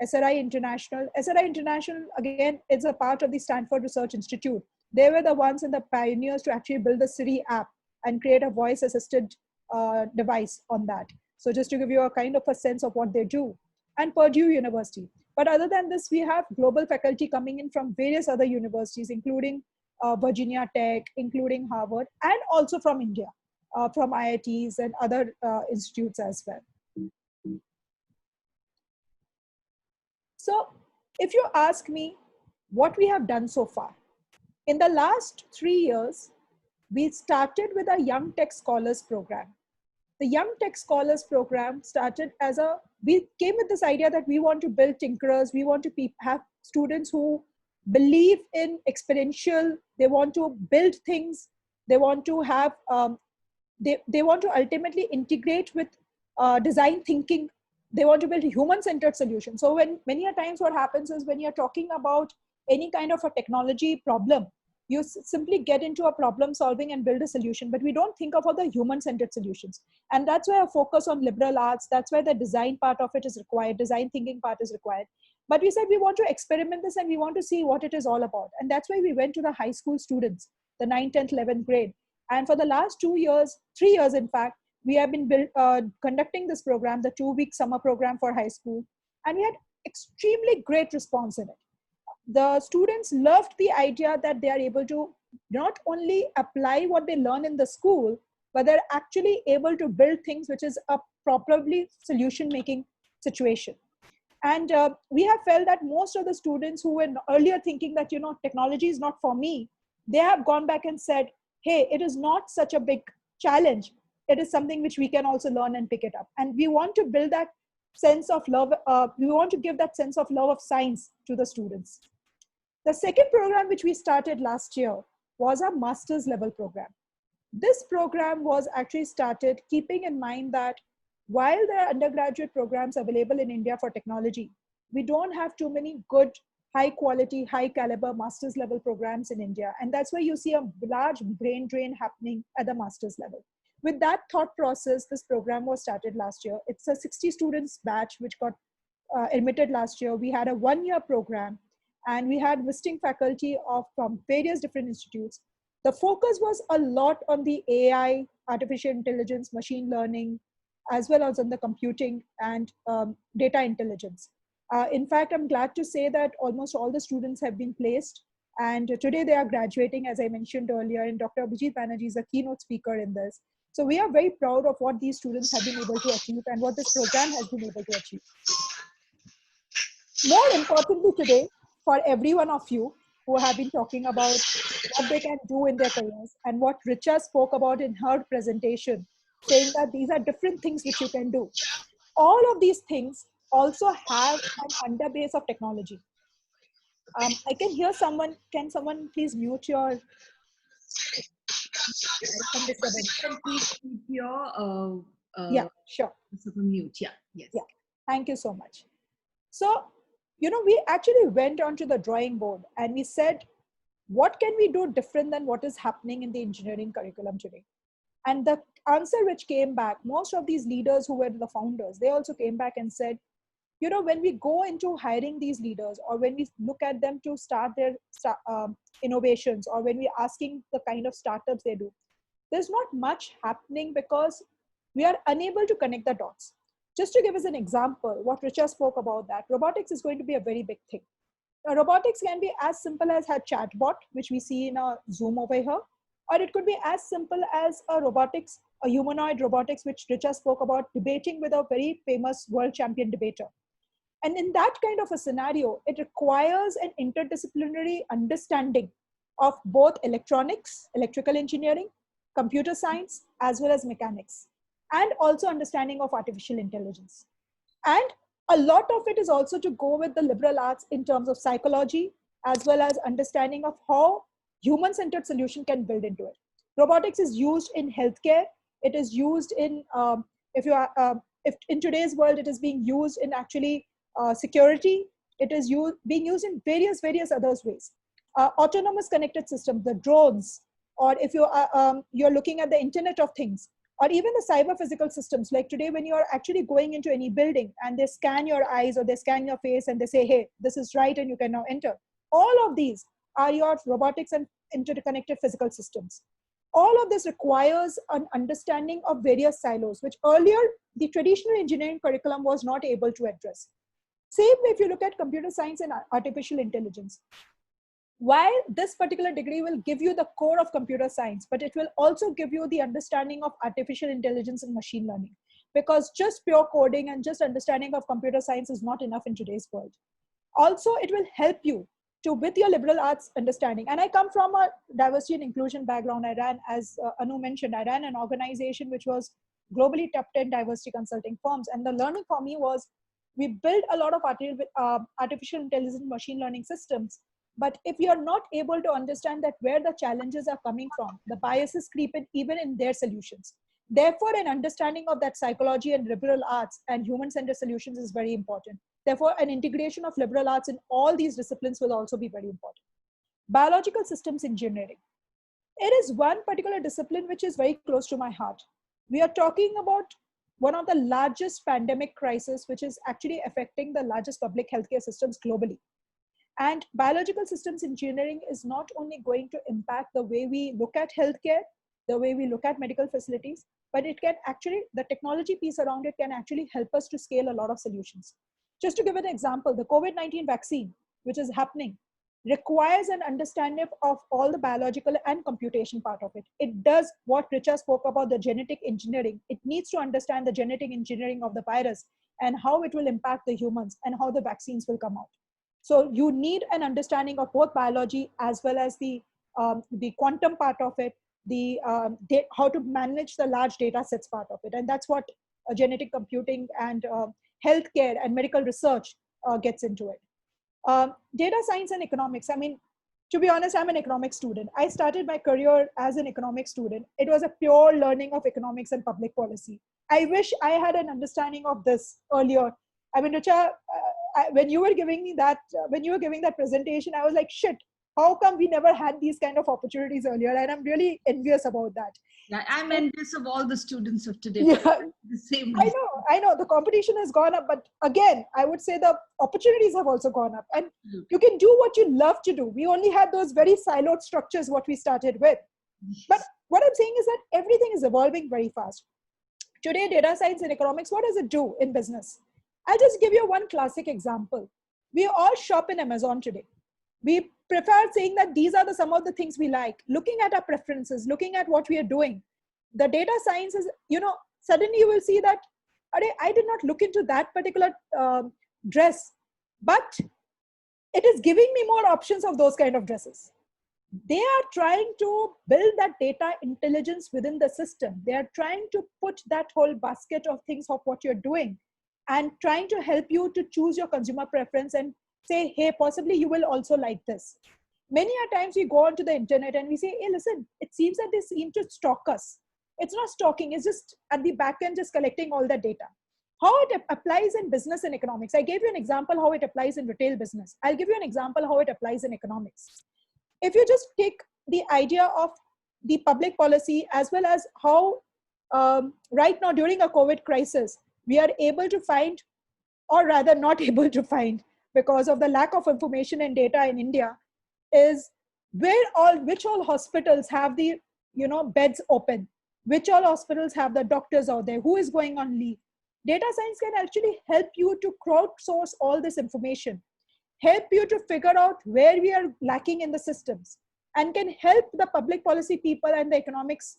SRI International. SRI International, again, is a part of the Stanford Research Institute. They were the ones and the pioneers to actually build the Siri app and create a voice-assisted device on that. So just to give you a kind of a sense of what they do. And Purdue University. But other than this, we have global faculty coming in from various other universities, including Virginia Tech, including Harvard, and also from India, from IITs and other institutes as well. So if you ask me what we have done so far, in the last 3 years, we started with a Young Tech Scholars program. The Young Tech Scholars program started as we came with this idea that we want to build tinkerers, we want to have students who believe in experiential, they want to build things, they want to have, they want to ultimately integrate with design thinking, they want to build human-centered solutions. So when many a times what happens is when you're talking about any kind of a technology problem, you simply get into a problem solving and build a solution, but we don't think of all the human-centered solutions. And that's why a focus on liberal arts, that's where the design part of it is required, design thinking part is required. But we said we want to experiment this and we want to see what it is all about. And that's why we went to the high school students, the 9th, 10th, 11th grade. And for the last 2 years, 3 years in fact, we have been conducting this program, the 2-week summer program for high school. And we had extremely great response in it. The students loved the idea that they are able to not only apply what they learn in the school, but they're actually able to build things which is a properly solution-making situation. And we have felt that most of the students who were earlier thinking that, you know, technology is not for me, they have gone back and said, hey, it is not such a big challenge. It is something which we can also learn and pick it up. And we want to build that sense of love. We want to give that sense of love of science to the students. The second program which we started last year was a master's level program. This program was actually started keeping in mind that while there are undergraduate programs available in India for technology, we don't have too many good high quality, high caliber master's level programs in India. And that's why you see a large brain drain happening at the master's level. With that thought process, this program was started last year. It's a 60 students batch which got admitted last year. We had a 1-year program, and we had visiting faculty from various different institutes. The focus was a lot on the AI, artificial intelligence, machine learning, as well as on the computing and data intelligence. In fact, I'm glad to say that almost all the students have been placed, and today they are graduating, as I mentioned earlier, and Dr. Abhijit Banerjee is a keynote speaker in this. So we are very proud of what these students have been able to achieve and what this program has been able to achieve. More importantly today, for every one of you who have been talking about what they can do in their careers and what Richa spoke about in her presentation, saying that these are different things which you can do. All of these things also have an underbase of technology. I can hear someone. Can someone please mute your some disturbance? Can please keep your Yeah, sure. mute. Yeah, yes. Yeah, thank you so much. So, we actually went onto the drawing board and we said, what can we do different than what is happening in the engineering curriculum today? And the answer which came back, most of these leaders who were the founders, they also came back and said, when we go into hiring these leaders, or when we look at them to start their innovations, or when we're asking the kind of startups they do, there's not much happening because we are unable to connect the dots. Just to give us an example, what Richa spoke about, that robotics is going to be a very big thing. Now, robotics can be as simple as a chatbot, which we see in a Zoom over here, or it could be as simple as a humanoid robotics, which Richa spoke about, debating with a very famous world champion debater. And in that kind of a scenario, it requires an interdisciplinary understanding of both electronics, electrical engineering, computer science, as well as mechanics, and also understanding of artificial intelligence. And a lot of it is also to go with the liberal arts in terms of psychology, as well as understanding of how human-centered solution can build into it. Robotics is used in healthcare. It is used in, if in today's world, it is being used in actually security. It is being used in various other ways. Autonomous connected systems, the drones, or if you're looking at the Internet of Things, or even the cyber physical systems, like today when you're actually going into any building and they scan your eyes or they scan your face and they say, hey, this is right and you can now enter. All of these are your robotics and interconnected physical systems. All of this requires an understanding of various silos, which earlier the traditional engineering curriculum was not able to address. Same way, if you look at computer science and artificial intelligence, while this particular degree will give you the core of computer science, but it will also give you the understanding of artificial intelligence and machine learning, because just pure coding and just understanding of computer science is not enough in today's world. Also, it will help you to, with your liberal arts understanding. And I come from a diversity and inclusion background. I ran, as Anu mentioned, I ran an organization which was globally top 10 diversity consulting firms. And the learning for me was, we built a lot of artificial intelligence machine learning systems. But if you're not able to understand that where the challenges are coming from, the biases creep in even in their solutions. Therefore, an understanding of that psychology and liberal arts and human-centered solutions is very important. Therefore, an integration of liberal arts in all these disciplines will also be very important. Biological systems engineering. It is one particular discipline which is very close to my heart. We are talking about one of the largest pandemic crises, which is actually affecting the largest public healthcare systems globally. And biological systems engineering is not only going to impact the way we look at healthcare, the way we look at medical facilities, but it can actually, the technology piece around it can actually help us to scale a lot of solutions. Just to give an example, the COVID-19 vaccine, which is happening, requires an understanding of all the biological and computation part of it. It does what Richa spoke about, the genetic engineering. It needs to understand the genetic engineering of the virus and how it will impact the humans and how the vaccines will come out. So you need an understanding of both biology as well as the quantum part of it, how to manage the large data sets part of it. And that's what genetic computing and healthcare and medical research gets into it. Data science and economics. I mean, to be honest, I'm an economics student. I started my career as an economics student. It was a pure learning of economics and public policy. I wish I had an understanding of this earlier. I mean, Richa, when you were giving me that, when you were giving that presentation, I was like, shit, how come we never had these kind of opportunities earlier? And I'm really envious about that. Yeah, I'm envious of all the students of today. Yeah, The same I reason. know the competition has gone up, but again, I would say the opportunities have also gone up, and you can do what you love to do. We only had those very siloed structures, what we started with. But what I'm saying is that everything is evolving very fast. Today, data science and economics, what does it do in business? I'll just give you one classic example. We all shop in Amazon today. We prefer saying that these are some of the things we like, looking at our preferences, looking at what we are doing. The data science is, suddenly you will see that, I did not look into that particular dress, but it is giving me more options of those kind of dresses. They are trying to build that data intelligence within the system. They are trying to put that whole basket of things of what you're doing and trying to help you to choose your consumer preference and say, hey, possibly you will also like this. Many a times we go onto the internet and we say, hey, listen, it seems that they seem to stalk us. It's not stalking, it's just at the back end, just collecting all the data. How it applies in business and economics. I gave you an example how it applies in retail business. I'll give you an example how it applies in economics. If you just take the idea of the public policy as well as how right now during a COVID crisis, we are able to find, or rather not able to find because of the lack of information and data in India, is which all hospitals have the beds open, which all hospitals have the doctors out there, who is going on leave. Data science can actually help you to crowdsource all this information, help you to figure out where we are lacking in the systems, and can help the public policy people and the economists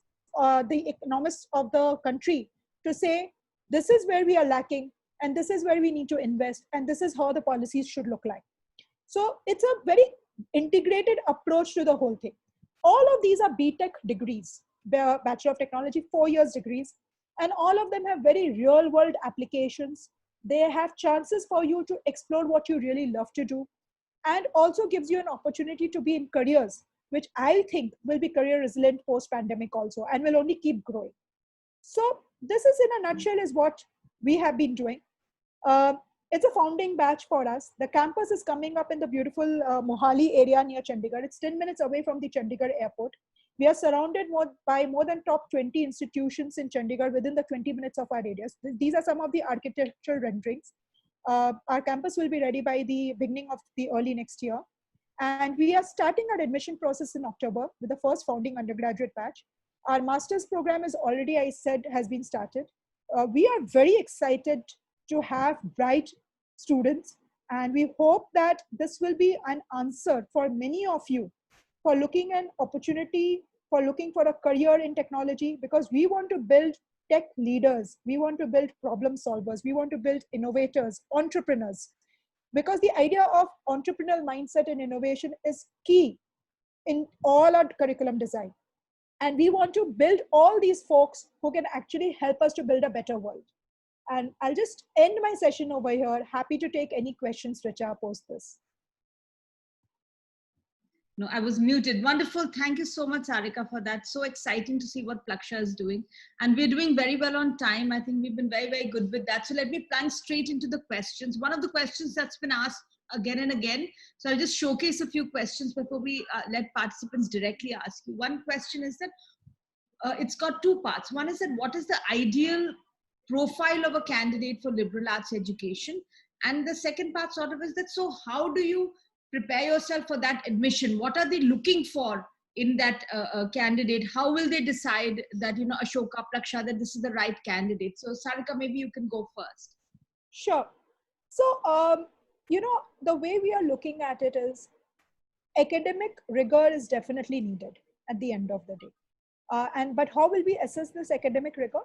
of the country to say, this is where we are lacking, and this is where we need to invest, and this is how the policies should look like. So it's a very integrated approach to the whole thing. All of these are BTech degrees, Bachelor of Technology, 4 years degrees, and all of them have very real world applications. They have chances for you to explore what you really love to do, and also gives you an opportunity to be in careers, which I think will be career resilient post-pandemic also, and will only keep growing. So this is in a nutshell is what we have been doing. It's a founding batch for us. The campus is coming up in the beautiful Mohali area near Chandigarh. It's 10 minutes away from the Chandigarh airport. We are surrounded by more than top 20 institutions in Chandigarh within the 20 minutes of our radius. These are some of the architectural renderings. Our campus will be ready by the beginning of the early next year. And we are starting our admission process in October with the first founding undergraduate batch. Our master's program is already, I said, has been started. We are very excited to have bright students, and we hope that this will be an answer for many of you for looking an opportunity, for looking for a career in technology, because we want to build tech leaders, we want to build problem solvers, we want to build innovators, entrepreneurs, because the idea of entrepreneurial mindset and innovation is key in all our curriculum design. And we want to build all these folks who can actually help us to build a better world. And I'll just end my session over here. Happy to take any questions, Richa, post this. No, I was muted. Wonderful. Thank you so much, Sarika, for that. So exciting to see what Plaksha is doing. And we're doing very well on time. I think we've been very, very good with that. So let me plunge straight into the questions. One of the questions that's been asked again and again. So I'll just showcase a few questions before we let participants directly ask you. One question is that it's got two parts. One is that what is the ideal profile of a candidate for liberal arts education? And the second part sort of is that, so how do you prepare yourself for that admission? What are they looking for in that candidate? How will they decide that, Ashoka, Plaksha, that this is the right candidate? So Sarika, maybe you can go first. Sure. So, the way we are looking at it is academic rigor is definitely needed at the end of the day. But how will we assess this academic rigor?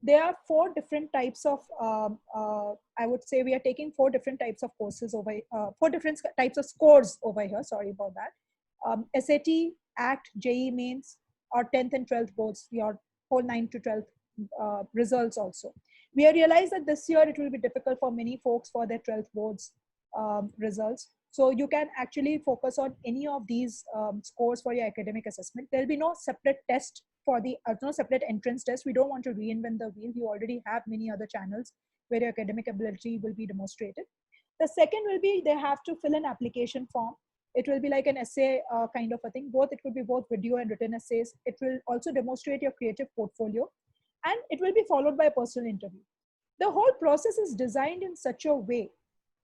There are 4 different types of, I would say we are taking 4 different types of courses over, 4 different types of scores over here, sorry about that. SAT, ACT, JEE mains, or 10th and 12th boards, your whole 9 to 12th results also. We have realized that this year it will be difficult for many folks for their 12th boards results. So you can actually focus on any of these scores for your academic assessment. There'll be no separate test for the, no separate entrance test. We don't want to reinvent the wheel. You already have many other channels where your academic ability will be demonstrated. The second will be they have to fill an application form. It will be like an essay kind of a thing. Both, it will be both video and written essays. It will also demonstrate your creative portfolio, and it will be followed by a personal interview. The whole process is designed in such a way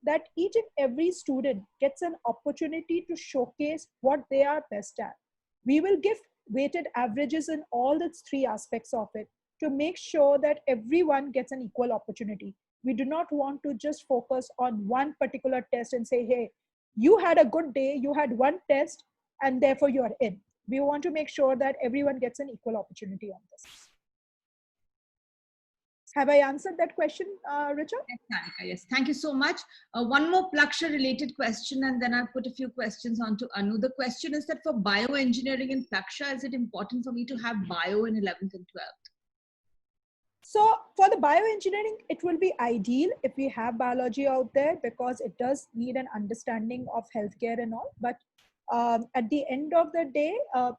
that each and every student gets an opportunity to showcase what they are best at. We will give weighted averages in all the three aspects of it to make sure that everyone gets an equal opportunity. We do not want to just focus on one particular test and say, hey, you had a good day, you had one test, and therefore you are in. We want to make sure that everyone gets an equal opportunity on this. Have I answered that question, Richa? Yes, Sarika, yes. Thank you so much. One more Plaksha related question, and then I'll put a few questions on to Anu. The question is that for bioengineering in Plaksha, is it important for me to have bio in 11th and 12th? So for the bioengineering, it will be ideal if we have biology out there, because it does need an understanding of healthcare and all. But at the end of the day,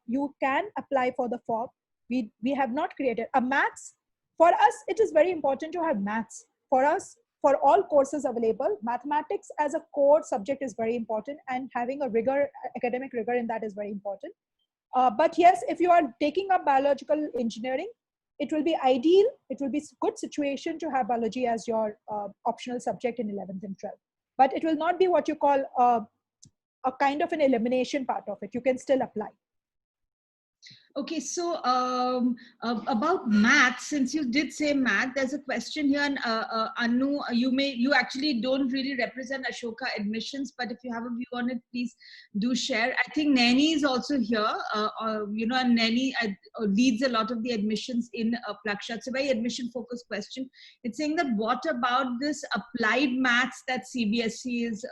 you can apply for the form. We have not created a maths. For us, it is very important to have maths. For us, for all courses available, mathematics as a core subject is very important, and having a rigor, academic rigor in that is very important. But yes, if you are taking up biological engineering, it will be ideal. It will be a good situation to have biology as your optional subject in 11th and 12th. But it will not be what you call a kind of an elimination part of it. You can still apply. Okay, so about math, since you did say math, there's a question here. And Anu, you actually don't really represent Ashoka Admissions, but if you have a view on it, please do share. I think Naini is also here. And Naini leads a lot of the admissions in Plaksha. It's a very admission-focused question. It's saying that what about this applied maths that CBSE is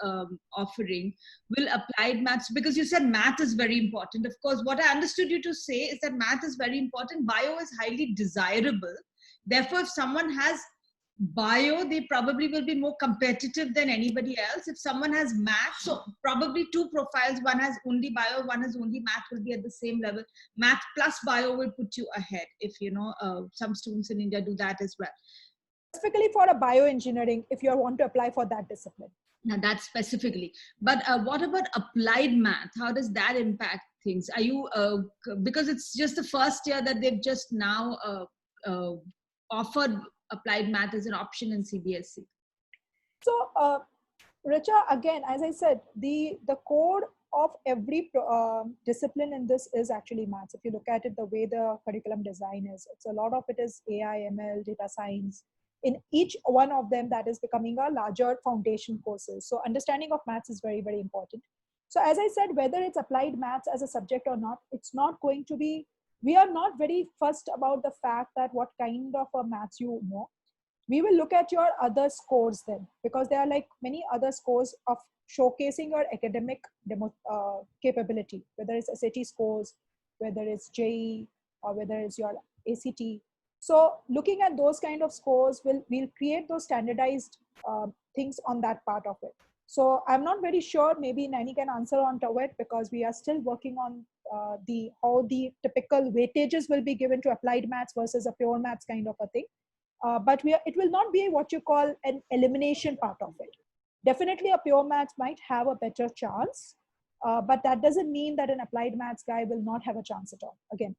offering? Will applied maths, because you said math is very important. Of course, what I understood you to say is that math is very important. Bio is highly desirable. Therefore, if someone has bio, they probably will be more competitive than anybody else. If someone has math, so probably two profiles, one has only bio, one has only math, will be at the same level. Math plus bio will put you ahead, if some students in India do that as well. Specifically for a bioengineering, if you want to apply for that discipline. Now that's specifically, but what about applied math? How does that impact things? Are you, because it's just the first year that they've just now offered applied math as an option in CBSE? So Richa, again, as I said, the core of every discipline in this is actually maths. If you look at it, the way the curriculum design is, it's a lot of it is AI, ML, data science. In each one of them, that is becoming a larger foundation courses. So understanding of maths is very, very important. So as I said, whether it's applied maths as a subject or not, it's not going to be, we are not very fussed about the fact that what kind of a maths you know. We will look at your other scores then, because there are like many other scores of showcasing your academic capability, whether it's SAT scores, whether it's JEE, or whether it's your ACT. So looking at those kind of scores, we'll create those standardized things on that part of it. So I'm not very sure, maybe Naini can answer on to it, because we are still working on how the typical weightages will be given to applied maths versus a pure maths kind of a thing. But it will not be what you call an elimination part of it. Definitely a pure maths might have a better chance, but that doesn't mean that an applied maths guy will not have a chance at all. Again.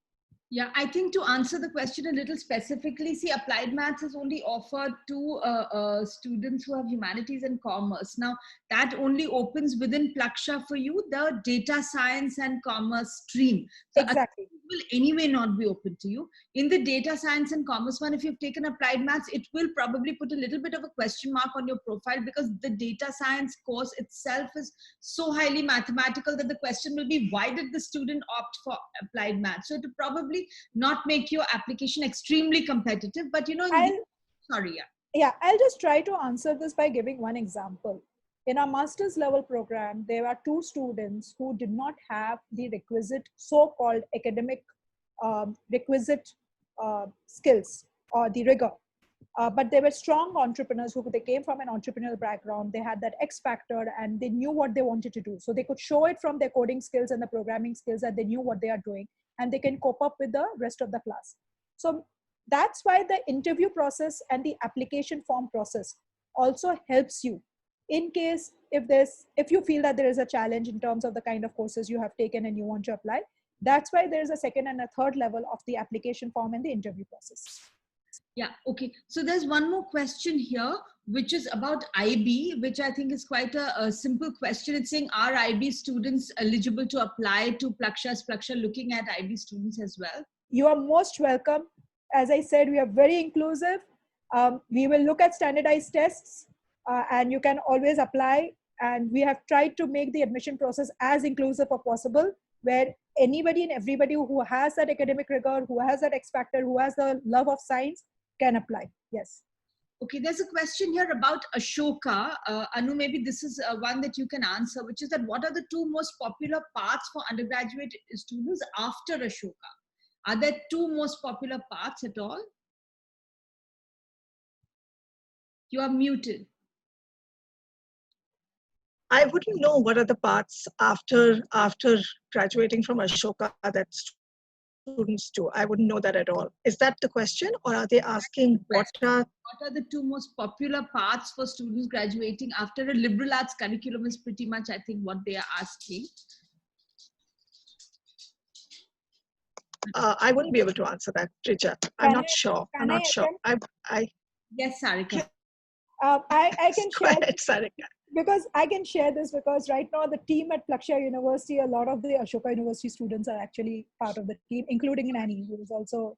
Yeah, I think to answer the question a little specifically, see, applied maths is only offered to students who have humanities and commerce. Now, that only opens within Plaksha for you, the data science and commerce stream. So exactly. It will anyway not be open to you. In the data science and commerce one, if you've taken applied maths, it will probably put a little bit of a question mark on your profile, because the data science course itself is so highly mathematical that the question will be, why did the student opt for applied maths? So it will probably not make your application extremely competitive, but I'll just try to answer this by giving one example. In our master's level program, there are two students who did not have the requisite so-called academic requisite skills or the rigor. But they were strong entrepreneurs they came from an entrepreneurial background. They had that X factor and they knew what they wanted to do. So they could show it from their coding skills and the programming skills that they knew what they are doing, and they can cope up with the rest of the class. So that's why the interview process and the application form process also helps you In case if you feel that there is a challenge in terms of the kind of courses you have taken and you want to apply, that's why there is a second and a third level of the application form and the interview process. Yeah, okay. So there's one more question here, which is about IB, which I think is quite a simple question. It's saying, are IB students eligible to apply to Plaksha? Is Plaksha looking at IB students as well? You are most welcome. As I said, we are very inclusive. We will look at standardized tests and you can always apply. And we have tried to make the admission process as inclusive as possible, where anybody and everybody who has that academic rigor, who has that X factor, who has the love of science can apply. Yes. Okay, there's a question here about Ashoka. Anu, maybe this is one that you can answer, which is that what are the two most popular paths for undergraduate students after Ashoka? Are there two most popular paths at all? You are muted. I wouldn't know what are the paths after graduating from Ashoka that students do. I wouldn't know that at all. Is that the question, or are they asking what are the two most popular paths for students graduating after a liberal arts curriculum is pretty much, I think, what they are asking. I wouldn't be able to answer that, Richa. I'm not sure. Yes, Sarika. I can share. Ahead, Sarika. Because I can share this because right now the team at Plaksha University, a lot of the Ashoka University students are actually part of the team, including Nani, who is also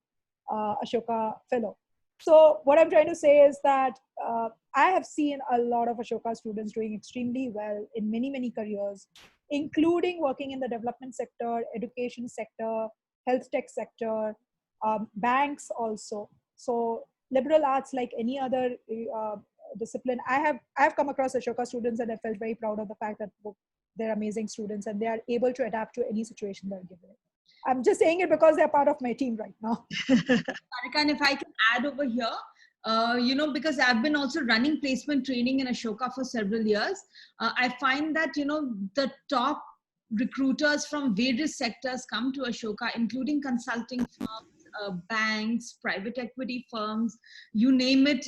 Ashoka fellow. So what I'm trying to say is that I have seen a lot of Ashoka students doing extremely well in many, many careers, including working in the development sector, education sector, health tech sector, banks also. So liberal arts, like any other discipline, I've come across Ashoka students and I felt very proud of the fact that they're amazing students and they are able to adapt to any situation they're given. I'm just saying it because they're part of my team right now. Sarika, and if I can add over here, because I've been also running placement training in Ashoka for several years, I find that, the top recruiters from various sectors come to Ashoka, including consulting firms, banks, private equity firms, you name it,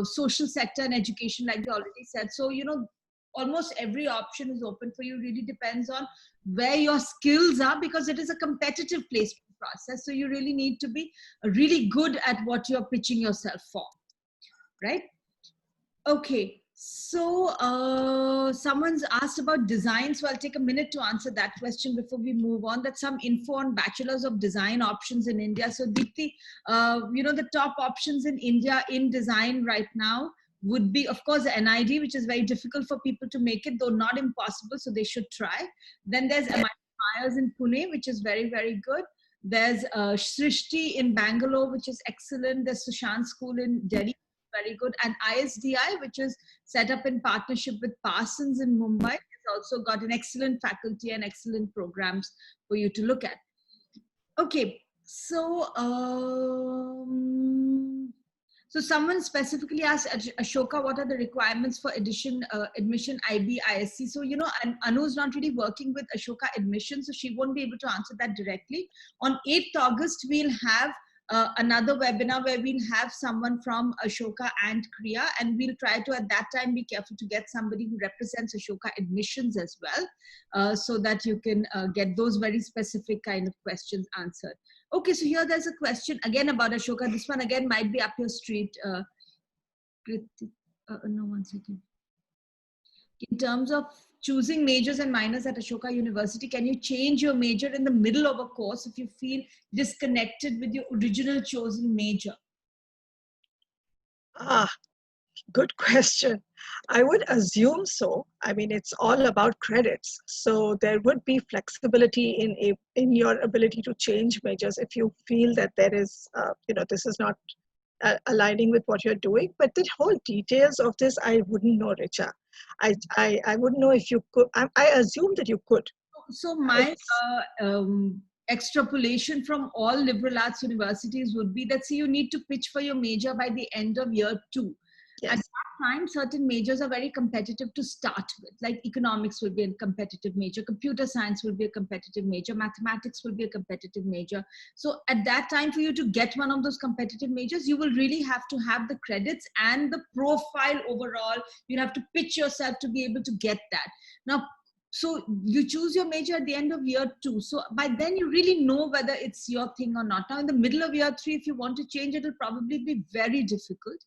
social sector and education, like they already said. So, almost every option is open for you. Really depends on where your skills are, because it is a competitive placement process. So you really need to be really good at what you're pitching yourself for, right? Okay. So someone's asked about design. So I'll take a minute to answer that question before we move on. That's some info on bachelors of design options in India. So Deepti, the top options in India in design right now would be, of course, the NID, which is very difficult for people to make it, though not impossible. So they should try. Then there's MIT Myers in Pune, which is very, very good. There's Srishti in Bangalore, which is excellent. There's Sushant School in Delhi, very good. And ISDI, which is set up in partnership with Parsons in Mumbai, has also got an excellent faculty and excellent programs for you to look at. Okay, so so someone specifically asked Ashoka, what are the requirements for admission IB ISC? So, and Anu is not really working with Ashoka admission, so she won't be able to answer that directly. On 8th August, we'll have another webinar where we'll have someone from Ashoka and Kriya, and we'll try to at that time be careful to get somebody who represents Ashoka admissions as well, so that you can get those very specific kind of questions answered. Okay, so here there's a question again about Ashoka. This one again might be up your street. No, 1 second. In terms of choosing majors and minors at Ashoka University, can you change your major in the middle of a course if you feel disconnected with your original chosen major? Good question. I would assume so. I mean, it's all about credits. So there would be flexibility in your ability to change majors if you feel that there is, this is not aligning with what you're doing. But the whole details of this, I wouldn't know, Richa. I wouldn't know if you could. I assume that you could. So my extrapolation from all liberal arts universities would be that, see, you need to pitch for your major by the end of year 2. At Yes. that time, certain majors are very competitive to start with, like economics will be a competitive major, computer science will be a competitive major, mathematics will be a competitive major. So at that time, for you to get one of those competitive majors, you will really have to have the credits and the profile overall. You have to pitch yourself to be able to get that. Now, so you choose your major at the end of year 2. So by then you really know whether it's your thing or not. Now in the middle of year 3, if you want to change, it will probably be very difficult,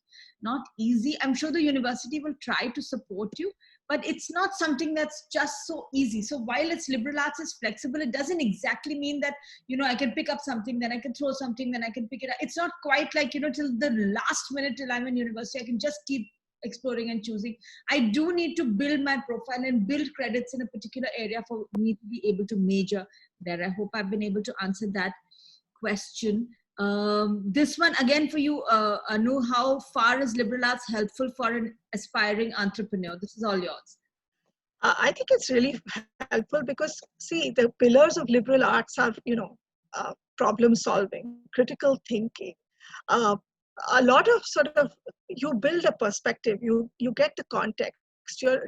not easy. I'm sure the university will try to support you, but it's not something that's just so easy. So while it's liberal arts is flexible, it doesn't exactly mean that, I can pick up something, then I can throw something, then I can pick it up. It's not quite like, till the last minute till I'm in university, I can just keep exploring and choosing. I do need to build my profile and build credits in a particular area for me to be able to major there. I hope I've been able to answer that question. This one again for you, Anu, how far is liberal arts helpful for an aspiring entrepreneur? This is all yours. I think it's really helpful because, see, the pillars of liberal arts are, problem solving, critical thinking, uh, a lot of sort of, you build a perspective, you get the context. You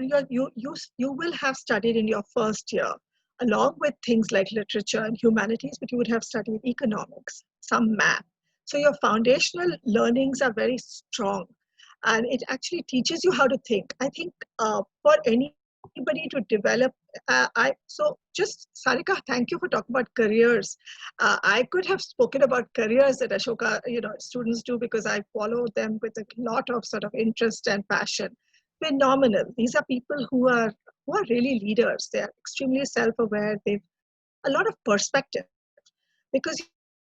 will have studied in your first year, along with things like literature and humanities, but you would have studied economics, some math. So your foundational learnings are very strong, and it actually teaches you how to think. I think for anybody to develop, so just Sarika, thank you for talking about careers. I could have spoken about careers that Ashoka, students do, because I follow them with a lot of sort of interest and passion. Phenomenal. These are people who are really leaders. They are extremely self-aware. They've a lot of perspective, because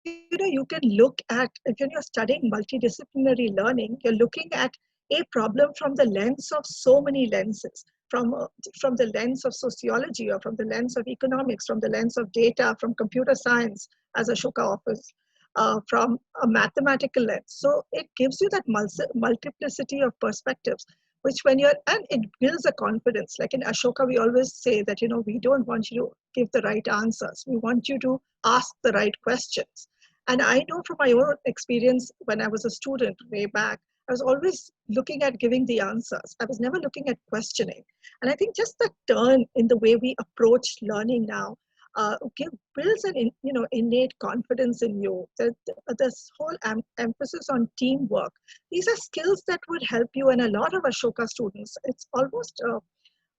you can look at, if you're studying multidisciplinary learning, you're looking at a problem from the lens of so many lenses, from the lens of sociology, or from the lens of economics, from the lens of data, from computer science, as Ashoka offers, from a mathematical lens. So it gives you that multiplicity of perspectives, which and it builds a confidence. Like in Ashoka, we always say that, we don't want you to give the right answers. We want you to ask the right questions. And I know from my own experience, when I was a student way back, I was always looking at giving the answers. I was never looking at questioning. And I think just the turn in the way we approach learning now builds an innate confidence in you. This whole emphasis on teamwork. These are skills that would help you. And a lot of Ashoka students, it's almost,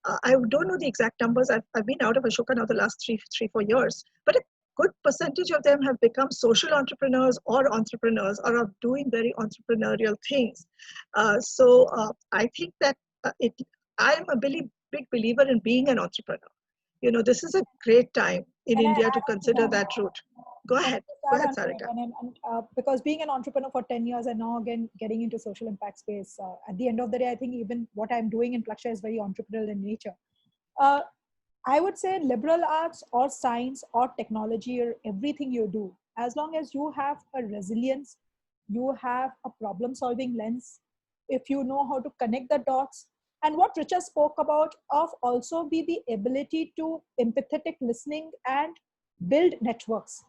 I don't know the exact numbers. I've been out of Ashoka now the last 4 years, but a good percentage of them have become social entrepreneurs or are doing very entrepreneurial things. So I think that I'm a big believer in being an entrepreneur. This is a great time in India to consider that route. Go ahead, Sarika. Because being an entrepreneur for 10 years and now again getting into social impact space, at the end of the day, I think even what I'm doing in Plaksha is very entrepreneurial in nature. I would say liberal arts or science or technology or everything you do, as long as you have a resilience, you have a problem solving lens, if you know how to connect the dots, and what Richa spoke about of also be the ability to empathetic listening and build networks.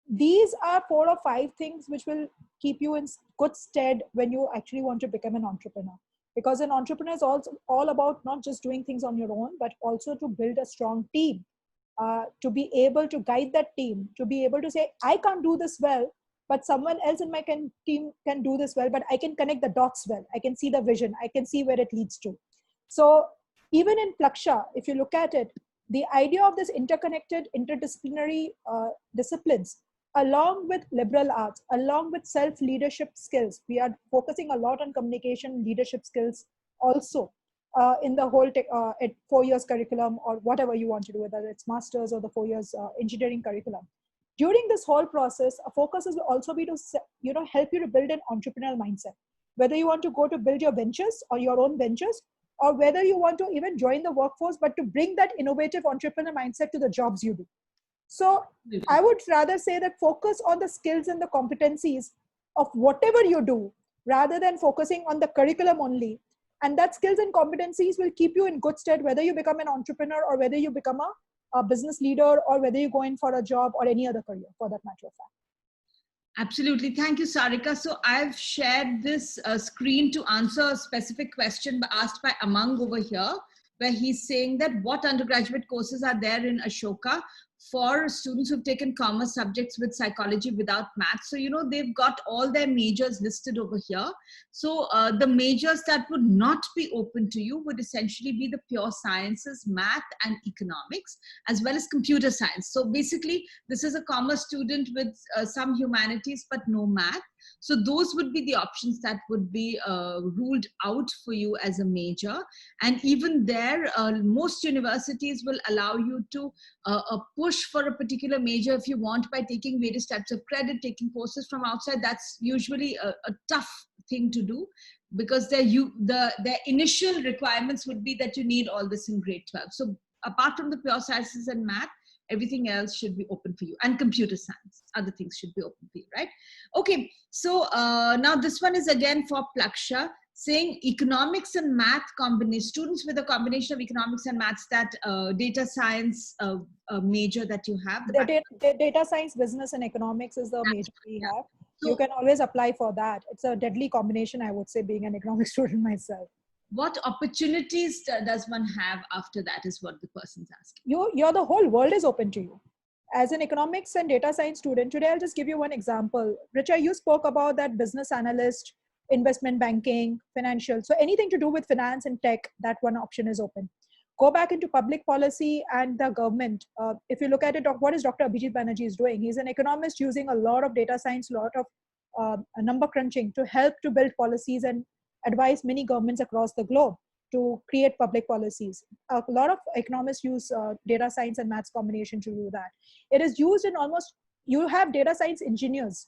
These are 4 or 5 things which will keep you in good stead when you actually want to become an entrepreneur. Because an entrepreneur is also all about not just doing things on your own, but also to build a strong team, to be able to guide that team, to be able to say, I can't do this well, but someone else in my team can do this well, but I can connect the dots well. I can see the vision. I can see where it leads to. So even in Plaksha, if you look at it, the idea of this interconnected, interdisciplinary disciplines, along with liberal arts, along with self-leadership skills, we are focusing a lot on communication, leadership skills also in the whole 4 years curriculum, or whatever you want to do, whether it's masters or the 4 years engineering curriculum. During this whole process, a focus will also be to help you to build an entrepreneurial mindset. Whether you want to go to build your ventures or your own ventures, or whether you want to even join the workforce, but to bring that innovative entrepreneur mindset to the jobs you do. So I would rather say that focus on the skills and the competencies of whatever you do, rather than focusing on the curriculum only. And that skills and competencies will keep you in good stead, whether you become an entrepreneur or whether you become a business leader, or whether you go in for a job or any other career for that matter of fact. Absolutely. Thank you, Sarika. So I've shared this screen to answer a specific question asked by Amang over here, where he's saying that what undergraduate courses are there in Ashoka for students who've taken commerce subjects with psychology without math. So, you know, they've got all their majors listed over here. So the majors that would not be open to you would essentially be the pure sciences, math and economics, as well as computer science. So basically, this is a commerce student with some humanities, but no math. So those would be the options that would be ruled out for you as a major. And even there, most universities will allow you to push for a particular major if you want by taking various types of credit, taking courses from outside. That's usually a tough thing to do, because their initial requirements would be that you need all this in grade 12. So apart from the pure sciences and math, everything else should be open for you, and computer science, other things should be open for you, right? Okay, so now this one is again for Plaksha, saying economics and math combination, students with a combination of economics and maths, that data science major that you have. Data science, business and economics is the major we have. So you can always apply for that. It's a deadly combination, I would say, being an economics student myself. What opportunities does one have after that is what the person's asking. You're the whole world is open to you. As an economics and data science student, today I'll just give you one example. Richa, you spoke about that business analyst, investment banking, financial. So anything to do with finance and tech, that one option is open. Go back into public policy and the government. If you look at it, what is Dr. Abhijit Banerjee is doing? He's an economist using a lot of data science, a lot of number crunching to help to build policies and advise many governments across the globe to create public policies. A lot of economists use data science and maths combination to do that. It is used in almost, you have data science engineers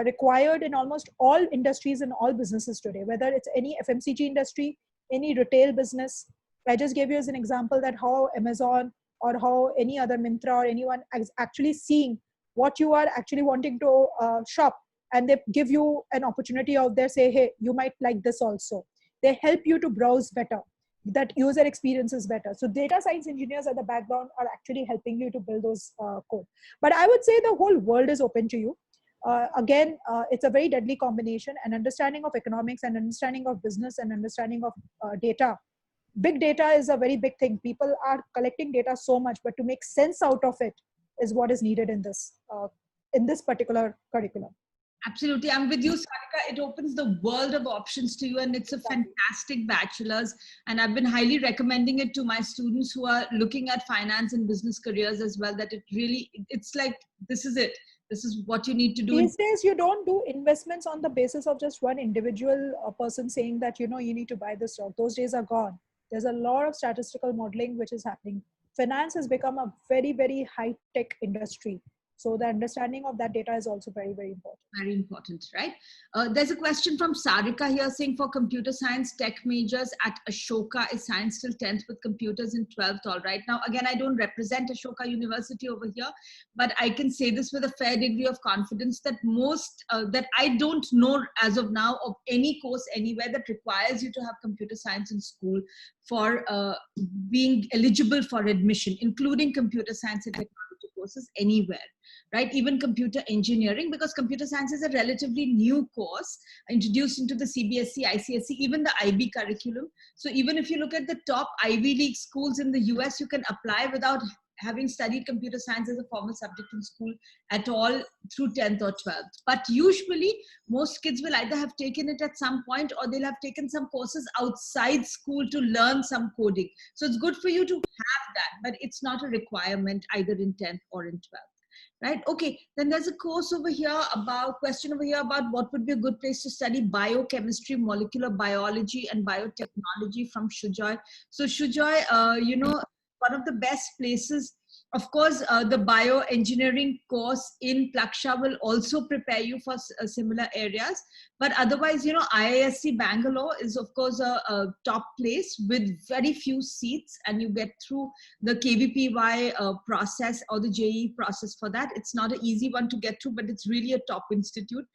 required in almost all industries and all businesses today, whether it's any FMCG industry, any retail business. I just gave you as an example that how Amazon or how any other Myntra or anyone is actually seeing what you are actually wanting to shop, and they give you an opportunity out there, say, hey, you might like this also. They help you to browse better, that user experience is better. So data science engineers at the background are actually helping you to build those code. But I would say the whole world is open to you. Again, it's a very deadly combination, an understanding of economics and understanding of business and understanding of data. Big data is a very big thing. People are collecting data so much, but to make sense out of it is what is needed in this particular curriculum. Absolutely. I'm with you, Sarika. It opens the world of options to you, and it's a fantastic bachelor's. And I've been highly recommending it to my students who are looking at finance and business careers as well, that it really, it's like, this is it. This is what you need to do. These days, you don't do investments on the basis of just one individual person saying that, you know, you need to buy this stock. Those days are gone. There's a lot of statistical modeling which is happening. Finance has become a very, very high-tech industry. So the understanding of that data is also very, very important. Very important, right? There's a question from Sarika here saying, for computer science tech majors at Ashoka, is science still 10th with computers in 12th? All right. Now, again, I don't represent Ashoka University over here, but I can say this with a fair degree of confidence that that I don't know as of now of any course anywhere that requires you to have computer science in school for being eligible for admission, including computer science and technology courses anywhere, right? Even computer engineering, because computer science is a relatively new course introduced into the CBSE, ICSE, even the IB curriculum. So even if you look at the top Ivy League schools in the US, you can apply without having studied computer science as a formal subject in school at all through 10th or 12th. But usually most kids will either have taken it at some point, or they'll have taken some courses outside school to learn some coding. So it's good for you to have that, but it's not a requirement either in 10th or in 12th. Right? Okay. Then there's a course over here question over here about what would be a good place to study biochemistry, molecular biology, and biotechnology from Shujoy. So Shujoy, you know, one of the best places. Of course, the bioengineering course in Plaksha will also prepare you for similar areas. But otherwise, you know, IISc Bangalore is, of course, a top place with very few seats, and you get through the KVPY process or the JEE process for that. It's not an easy one to get through, but it's really a top institute.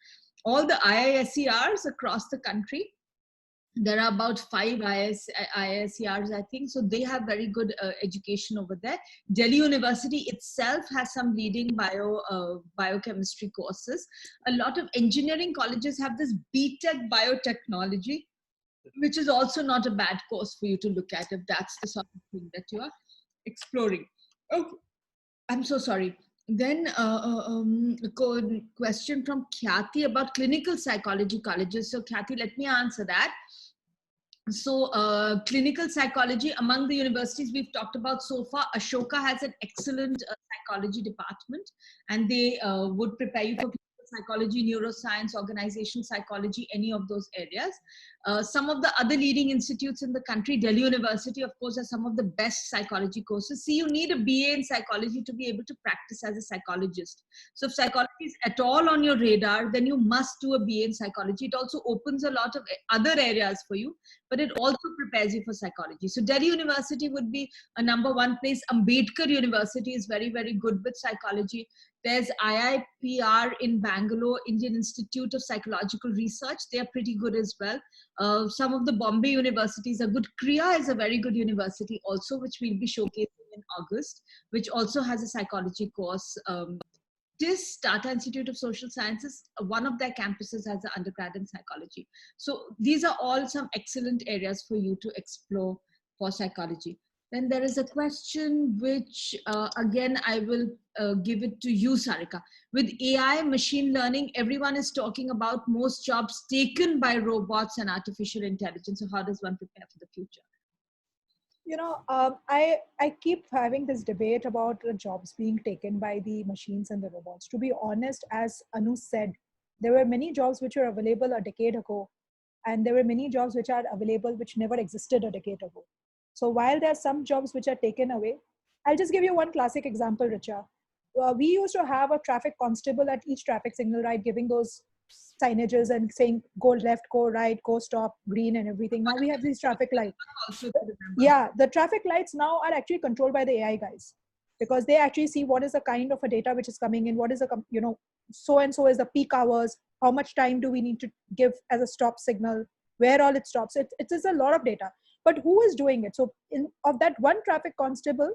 All the IISCRs across the country There are about 5 ISCRs, I think. So they have very good education over there. Delhi University itself has some leading biochemistry courses. A lot of engineering colleges have this BTech biotechnology, which is also not a bad course for you to look at if that's the sort of thing that you are exploring. Okay, I'm so sorry. Then a question from Khyati about clinical psychology colleges. So Khyati, let me answer that. So clinical psychology, among the universities we've talked about so far, Ashoka has an excellent psychology department, and they would prepare you for clinical psychology, neuroscience, organizational psychology, any of those areas. Some of the other leading institutes in the country, Delhi University, of course, has some of the best psychology courses. See, you need a BA in psychology to be able to practice as a psychologist. So if psychology is at all on your radar, then you must do a BA in psychology. It also opens a lot of other areas for you, but it also prepares you for psychology. So Delhi University would be a number one place. Ambedkar University is very, very good with psychology. There's IIPR in Bangalore, Indian Institute of Psychological Research. They are pretty good as well. Some of the Bombay universities are good. Kriya is a very good university also, which we'll be showcasing in August, which also has a psychology course. This Tata Institute of Social Sciences, one of their campuses has an undergrad in psychology. So these are all some excellent areas for you to explore for psychology. Then there is a question which, again, I will give it to you, Sarika. With AI, machine learning, everyone is talking about most jobs taken by robots and artificial intelligence. So how does one prepare for the future? You know, I keep having this debate about the jobs being taken by the machines and the robots. To be honest, as Anu said, there were many jobs which were available a decade ago, and there were many jobs which are available which never existed a decade ago. So while there are some jobs which are taken away, I'll just give you one classic example, Richa. We used to have a traffic constable at each traffic signal, right, giving those signages and saying go left, go right, go stop, green and everything. Now we have these traffic lights. Yeah, the traffic lights now are actually controlled by the AI guys, because they actually see what is the kind of a data which is coming in, what is the, you know, so and so is the peak hours, how much time do we need to give as a stop signal, where all it stops. It is a lot of data, but who is doing it? So of that one traffic constable,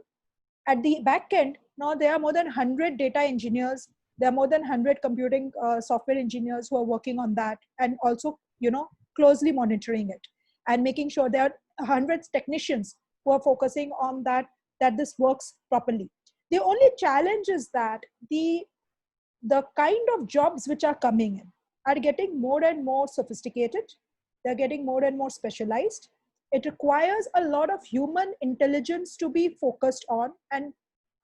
at the back end, now there are more than 100 data engineers, there are more than 100 computing software engineers who are working on that, and also, you know, closely monitoring it and making sure there are hundreds technicians who are focusing on that this works properly. The only challenge is that the kind of jobs which are coming in are getting more and more sophisticated. They're getting more and more specialized. It requires a lot of human intelligence to be focused on, and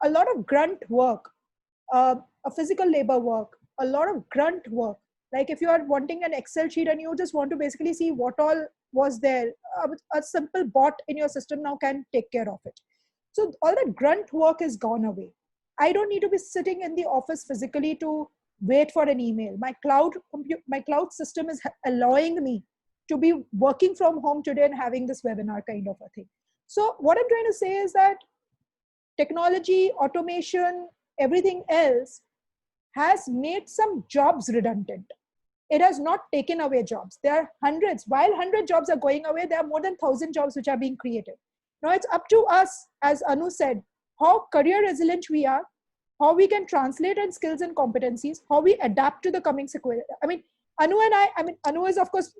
a lot of grunt work, a physical labor work, a lot of grunt work. Like if you are wanting an Excel sheet and you just want to basically see what all was there, a simple bot in your system now can take care of it. So all that grunt work is gone away. I don't need to be sitting in the office physically to wait for an email. My cloud system is allowing me to be working from home today and having this webinar kind of a thing. So what I'm trying to say is that technology, automation, everything else has made some jobs redundant. It has not taken away jobs. There are hundreds. While 100 jobs are going away, there are more than 1,000 jobs which are being created. Now it's up to us, as Anu said, how career resilient we are, how we can translate in skills and competencies, how we adapt to the coming sequence. I mean, Anu is of course,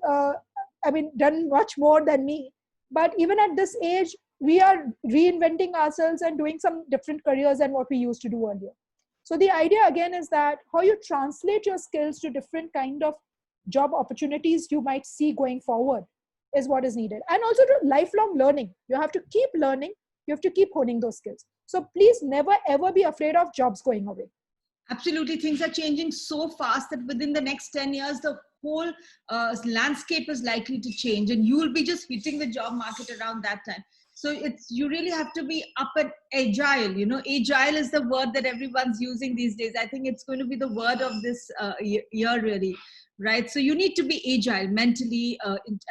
done much more than me. But even at this age, we are reinventing ourselves and doing some different careers than what we used to do earlier. So the idea again is that how you translate your skills to different kind of job opportunities you might see going forward is what is needed. And also to lifelong learning. You have to keep learning. You have to keep honing those skills. So please never ever be afraid of jobs going away. Absolutely. Things are changing so fast that within the next 10 years, the whole landscape is likely to change, and you will be just hitting the job market around that time. So you really have to be up and agile. You know, agile is the word that everyone's using these days. I think it's going to be the word of this year really. right? So you need to be agile mentally,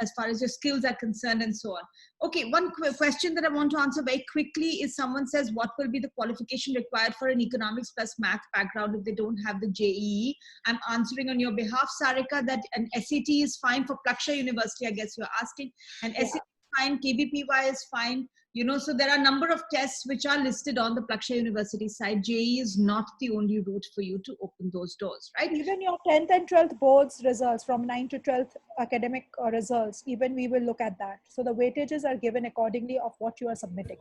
as far as your skills are concerned and so on. Okay, one question that I want to answer very quickly is, someone says, what will be the qualification required for an economics plus math background if they don't have the JEE? I'm answering on your behalf, Sarika, that an SAT is fine for Plaksha University, I guess you're asking. And SAT is fine, KVPY is fine. You know, so there are a number of tests which are listed on the Plaksha University site. JEE is not the only route for you to open those doors, right? Even your 10th and 12th boards results, from 9th to 12th academic results, even we will look at that. So the weightages are given accordingly of what you are submitting.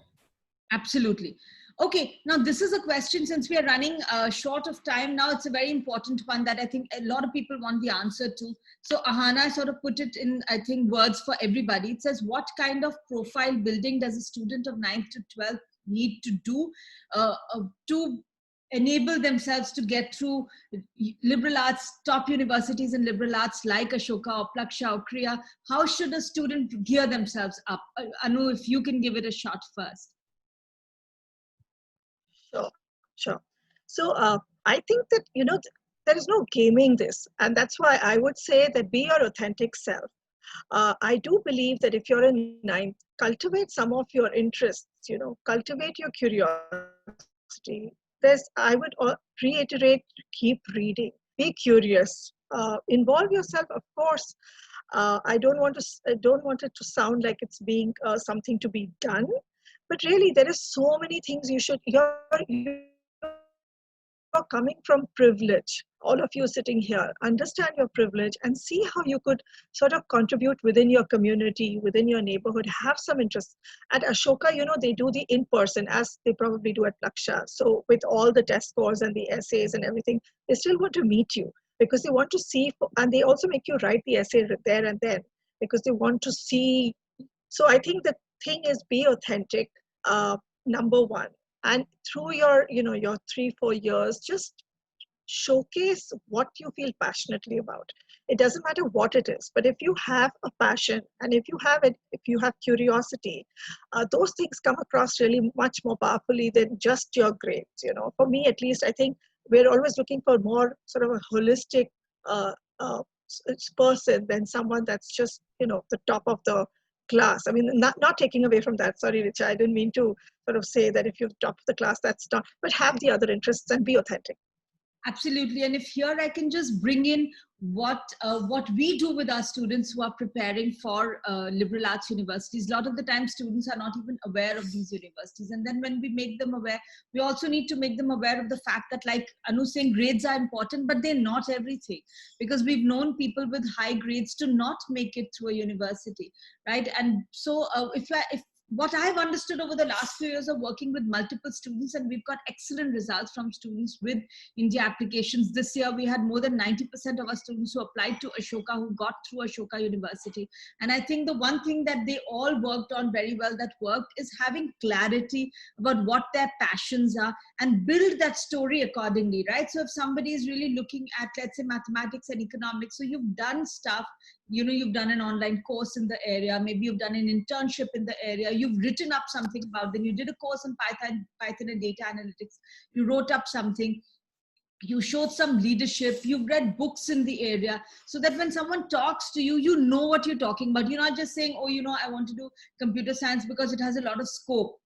Absolutely. Okay, now this is a question, since we are running short of time now, it's a very important one that I think a lot of people want the answer to. So Ahana sort of put it in, I think, words for everybody. It says, what kind of profile building does a student of 9th to 12th need to do to enable themselves to get through liberal arts, top universities in liberal arts like Ashoka or Plaksha or Kriya? How should a student gear themselves up? Anu, if you can give it a shot first. Sure. So I think that, there is no gaming this. And that's why I would say that be your authentic self. I do believe that if you're in 9th, cultivate some of your interests, cultivate your curiosity. I would reiterate, keep reading, be curious, involve yourself, of course. I don't want it to sound like it's being something to be done, but really there is so many things you're coming from privilege. All of you sitting here, understand your privilege and see how you could sort of contribute within your community, within your neighborhood, have some interest. At Ashoka, they do the in-person, as they probably do at Plaksha. So with all the test scores and the essays and everything, they still want to meet you because they want to see, and they also make you write the essay there and then because they want to see. So I think the thing is, be authentic, number one. And through your 3-4 years, just showcase what you feel passionately about. It doesn't matter what it is, but if you have a passion and if you have curiosity, those things come across really much more powerfully than just your grades. For me, at least, I think we're always looking for more sort of a holistic person than someone that's just the top of the class. I mean, not taking away from that. Sorry, Richa, I didn't mean to sort of say that if you're top of the class, that's not, but have the other interests and be authentic. Absolutely. And if here I can just bring in what we do with our students who are preparing for liberal arts universities. A lot of the time students are not even aware of these universities. And then when we make them aware, we also need to make them aware of the fact that, like Anu saying, grades are important, but they're not everything. Because we've known people with high grades to not make it through a university, right? And so if what I've understood over the last few years of working with multiple students, and we've got excellent results from students with India applications. This year, we had more than 90% of our students who applied to Ashoka who got through Ashoka University. And I think the one thing that they all worked on very well that worked is having clarity about what their passions are and build that story accordingly, right? So if somebody is really looking at, let's say, mathematics and economics, so you've done stuff, you've done an online course in the area, maybe you've done an internship in the area, you've written up something about them, you did a course in Python and data analytics, you wrote up something, you showed some leadership, you've read books in the area, so that when someone talks to you, you know what you're talking about. You're not just saying, oh, I want to do computer science because it has a lot of scope.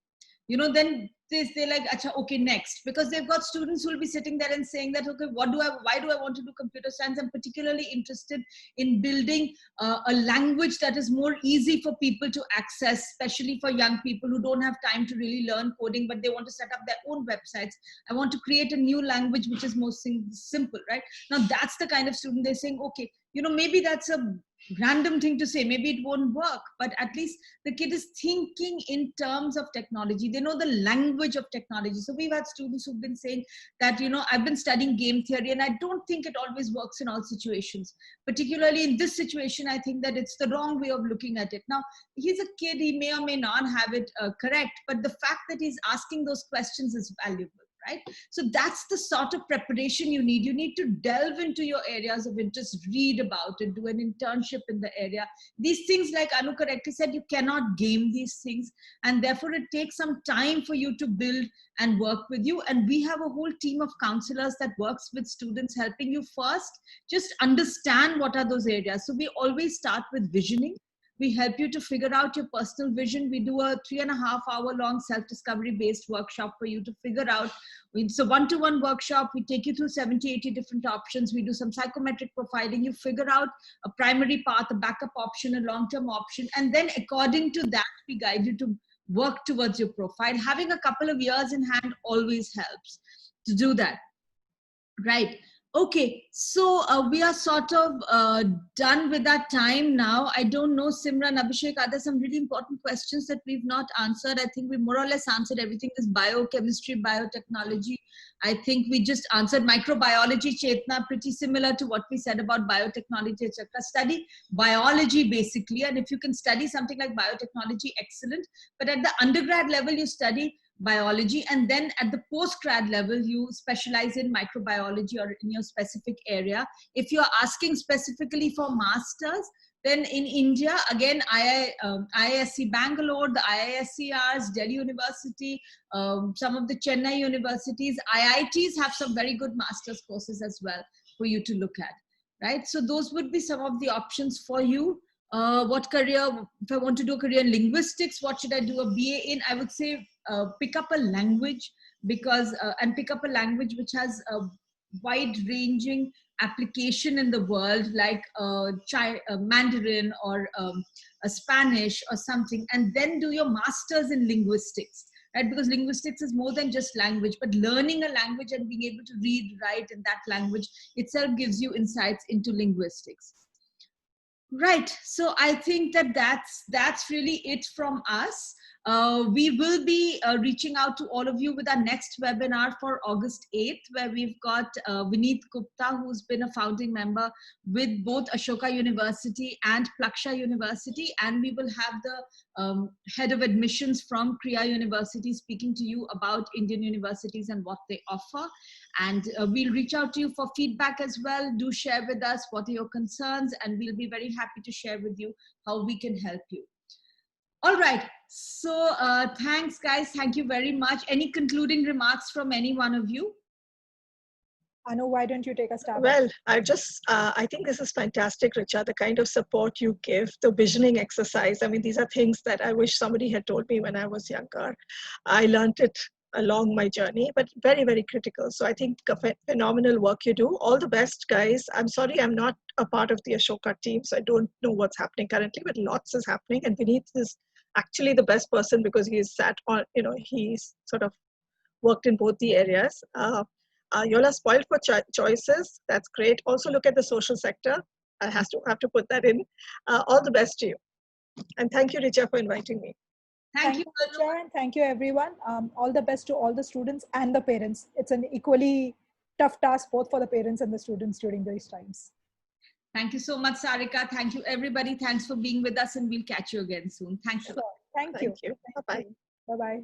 Then they're like, Acha, okay, next. Because they've got students who will be sitting there and saying that, okay, why do I want to do computer science? I'm particularly interested in building a language that is more easy for people to access, especially for young people who don't have time to really learn coding, but they want to set up their own websites. I want to create a new language which is more simple, right? Now, that's the kind of student they're saying, okay, maybe that's a random thing to say, maybe it won't work, but at least the kid is thinking in terms of technology. They know the language of technology. So we've had students who've been saying that, I've been studying game theory and I don't think it always works in all situations. Particularly in this situation, I think that it's the wrong way of looking at it. Now, he's a kid, he may or may not have it correct, but the fact that he's asking those questions is valuable. right? So that's the sort of preparation you need. You need to delve into your areas of interest, read about it, do an internship in the area. These things, like Anu correctly said, you cannot game these things, and therefore it takes some time for you to build and work with you. And we have a whole team of counselors that works with students, helping you first just understand what are those areas. So we always start with visioning. We help you to figure out your personal vision. We do a 3.5 hour long self-discovery based workshop for you to figure out. It's a one-to-one workshop. We take you through 70, 80 different options. We do some psychometric profiling. You figure out a primary path, a backup option, a long-term option. And then according to that, we guide you to work towards your profile. Having a couple of years in hand always helps to do that. Right. Okay, so we are sort of done with our time now. I don't know, Simran, Abhishek, are there some really important questions that we've not answered? I think we more or less answered everything. Is biochemistry, biotechnology. I think we just answered microbiology, Chetna, pretty similar to what we said about biotechnology, etc. Study biology basically, and if you can study something like biotechnology, excellent. But at the undergrad level, you study biology, and then at the postgrad level you specialize in microbiology or in your specific area. If you're asking specifically for masters, then in India, again, IISc Bangalore, the IISCRs, Delhi University, some of the Chennai universities, IITs have some very good master's courses as well for you to look at, right? So those would be some of the options for you. What career, if I want to do a career in linguistics, what should I do a BA in? I would say pick up a language, because and pick up a language which has a wide ranging application in the world, like Mandarin or a Spanish or something, and then do your master's in linguistics, right? Because linguistics is more than just language, but learning a language and being able to read, write in that language itself gives you insights into linguistics. Right. So I think that that's really it from us. We will be reaching out to all of you with our next webinar for August 8th, where we've got Vineet Gupta, who's been a founding member with both Ashoka University and Plaksha University. And we will have the head of admissions from Kriya University speaking to you about Indian universities and what they offer. And we'll reach out to you for feedback as well. Do share with us what are your concerns, and we'll be very happy to share with you how we can help you. All right. So thanks, guys. Thank you very much. Any concluding remarks from any one of you? Anu, why don't you take a stab? Well, I think this is fantastic, Richa, the kind of support you give, the visioning exercise. I mean, these are things that I wish somebody had told me when I was younger. I learned it along my journey, but very, very critical. So I think phenomenal work you do. All the best, guys. I'm sorry I'm not a part of the Ashoka team, so I don't know what's happening currently, but lots is happening. And Vineet is actually the best person because he's sat on, he's sort of worked in both the areas. You all are spoiled for choices. That's great. Also look at the social sector. I have to put that in. All the best to you. And thank you, Richa, for inviting me. Thank you, Richa, and thank you, everyone. All the best to all the students and the parents. It's an equally tough task both for the parents and the students during these times. Thank you so much, Sarika. Thank you, everybody. Thanks for being with us, and we'll catch you again soon. Thanks a lot. Thank you. Bye-bye. Bye-bye.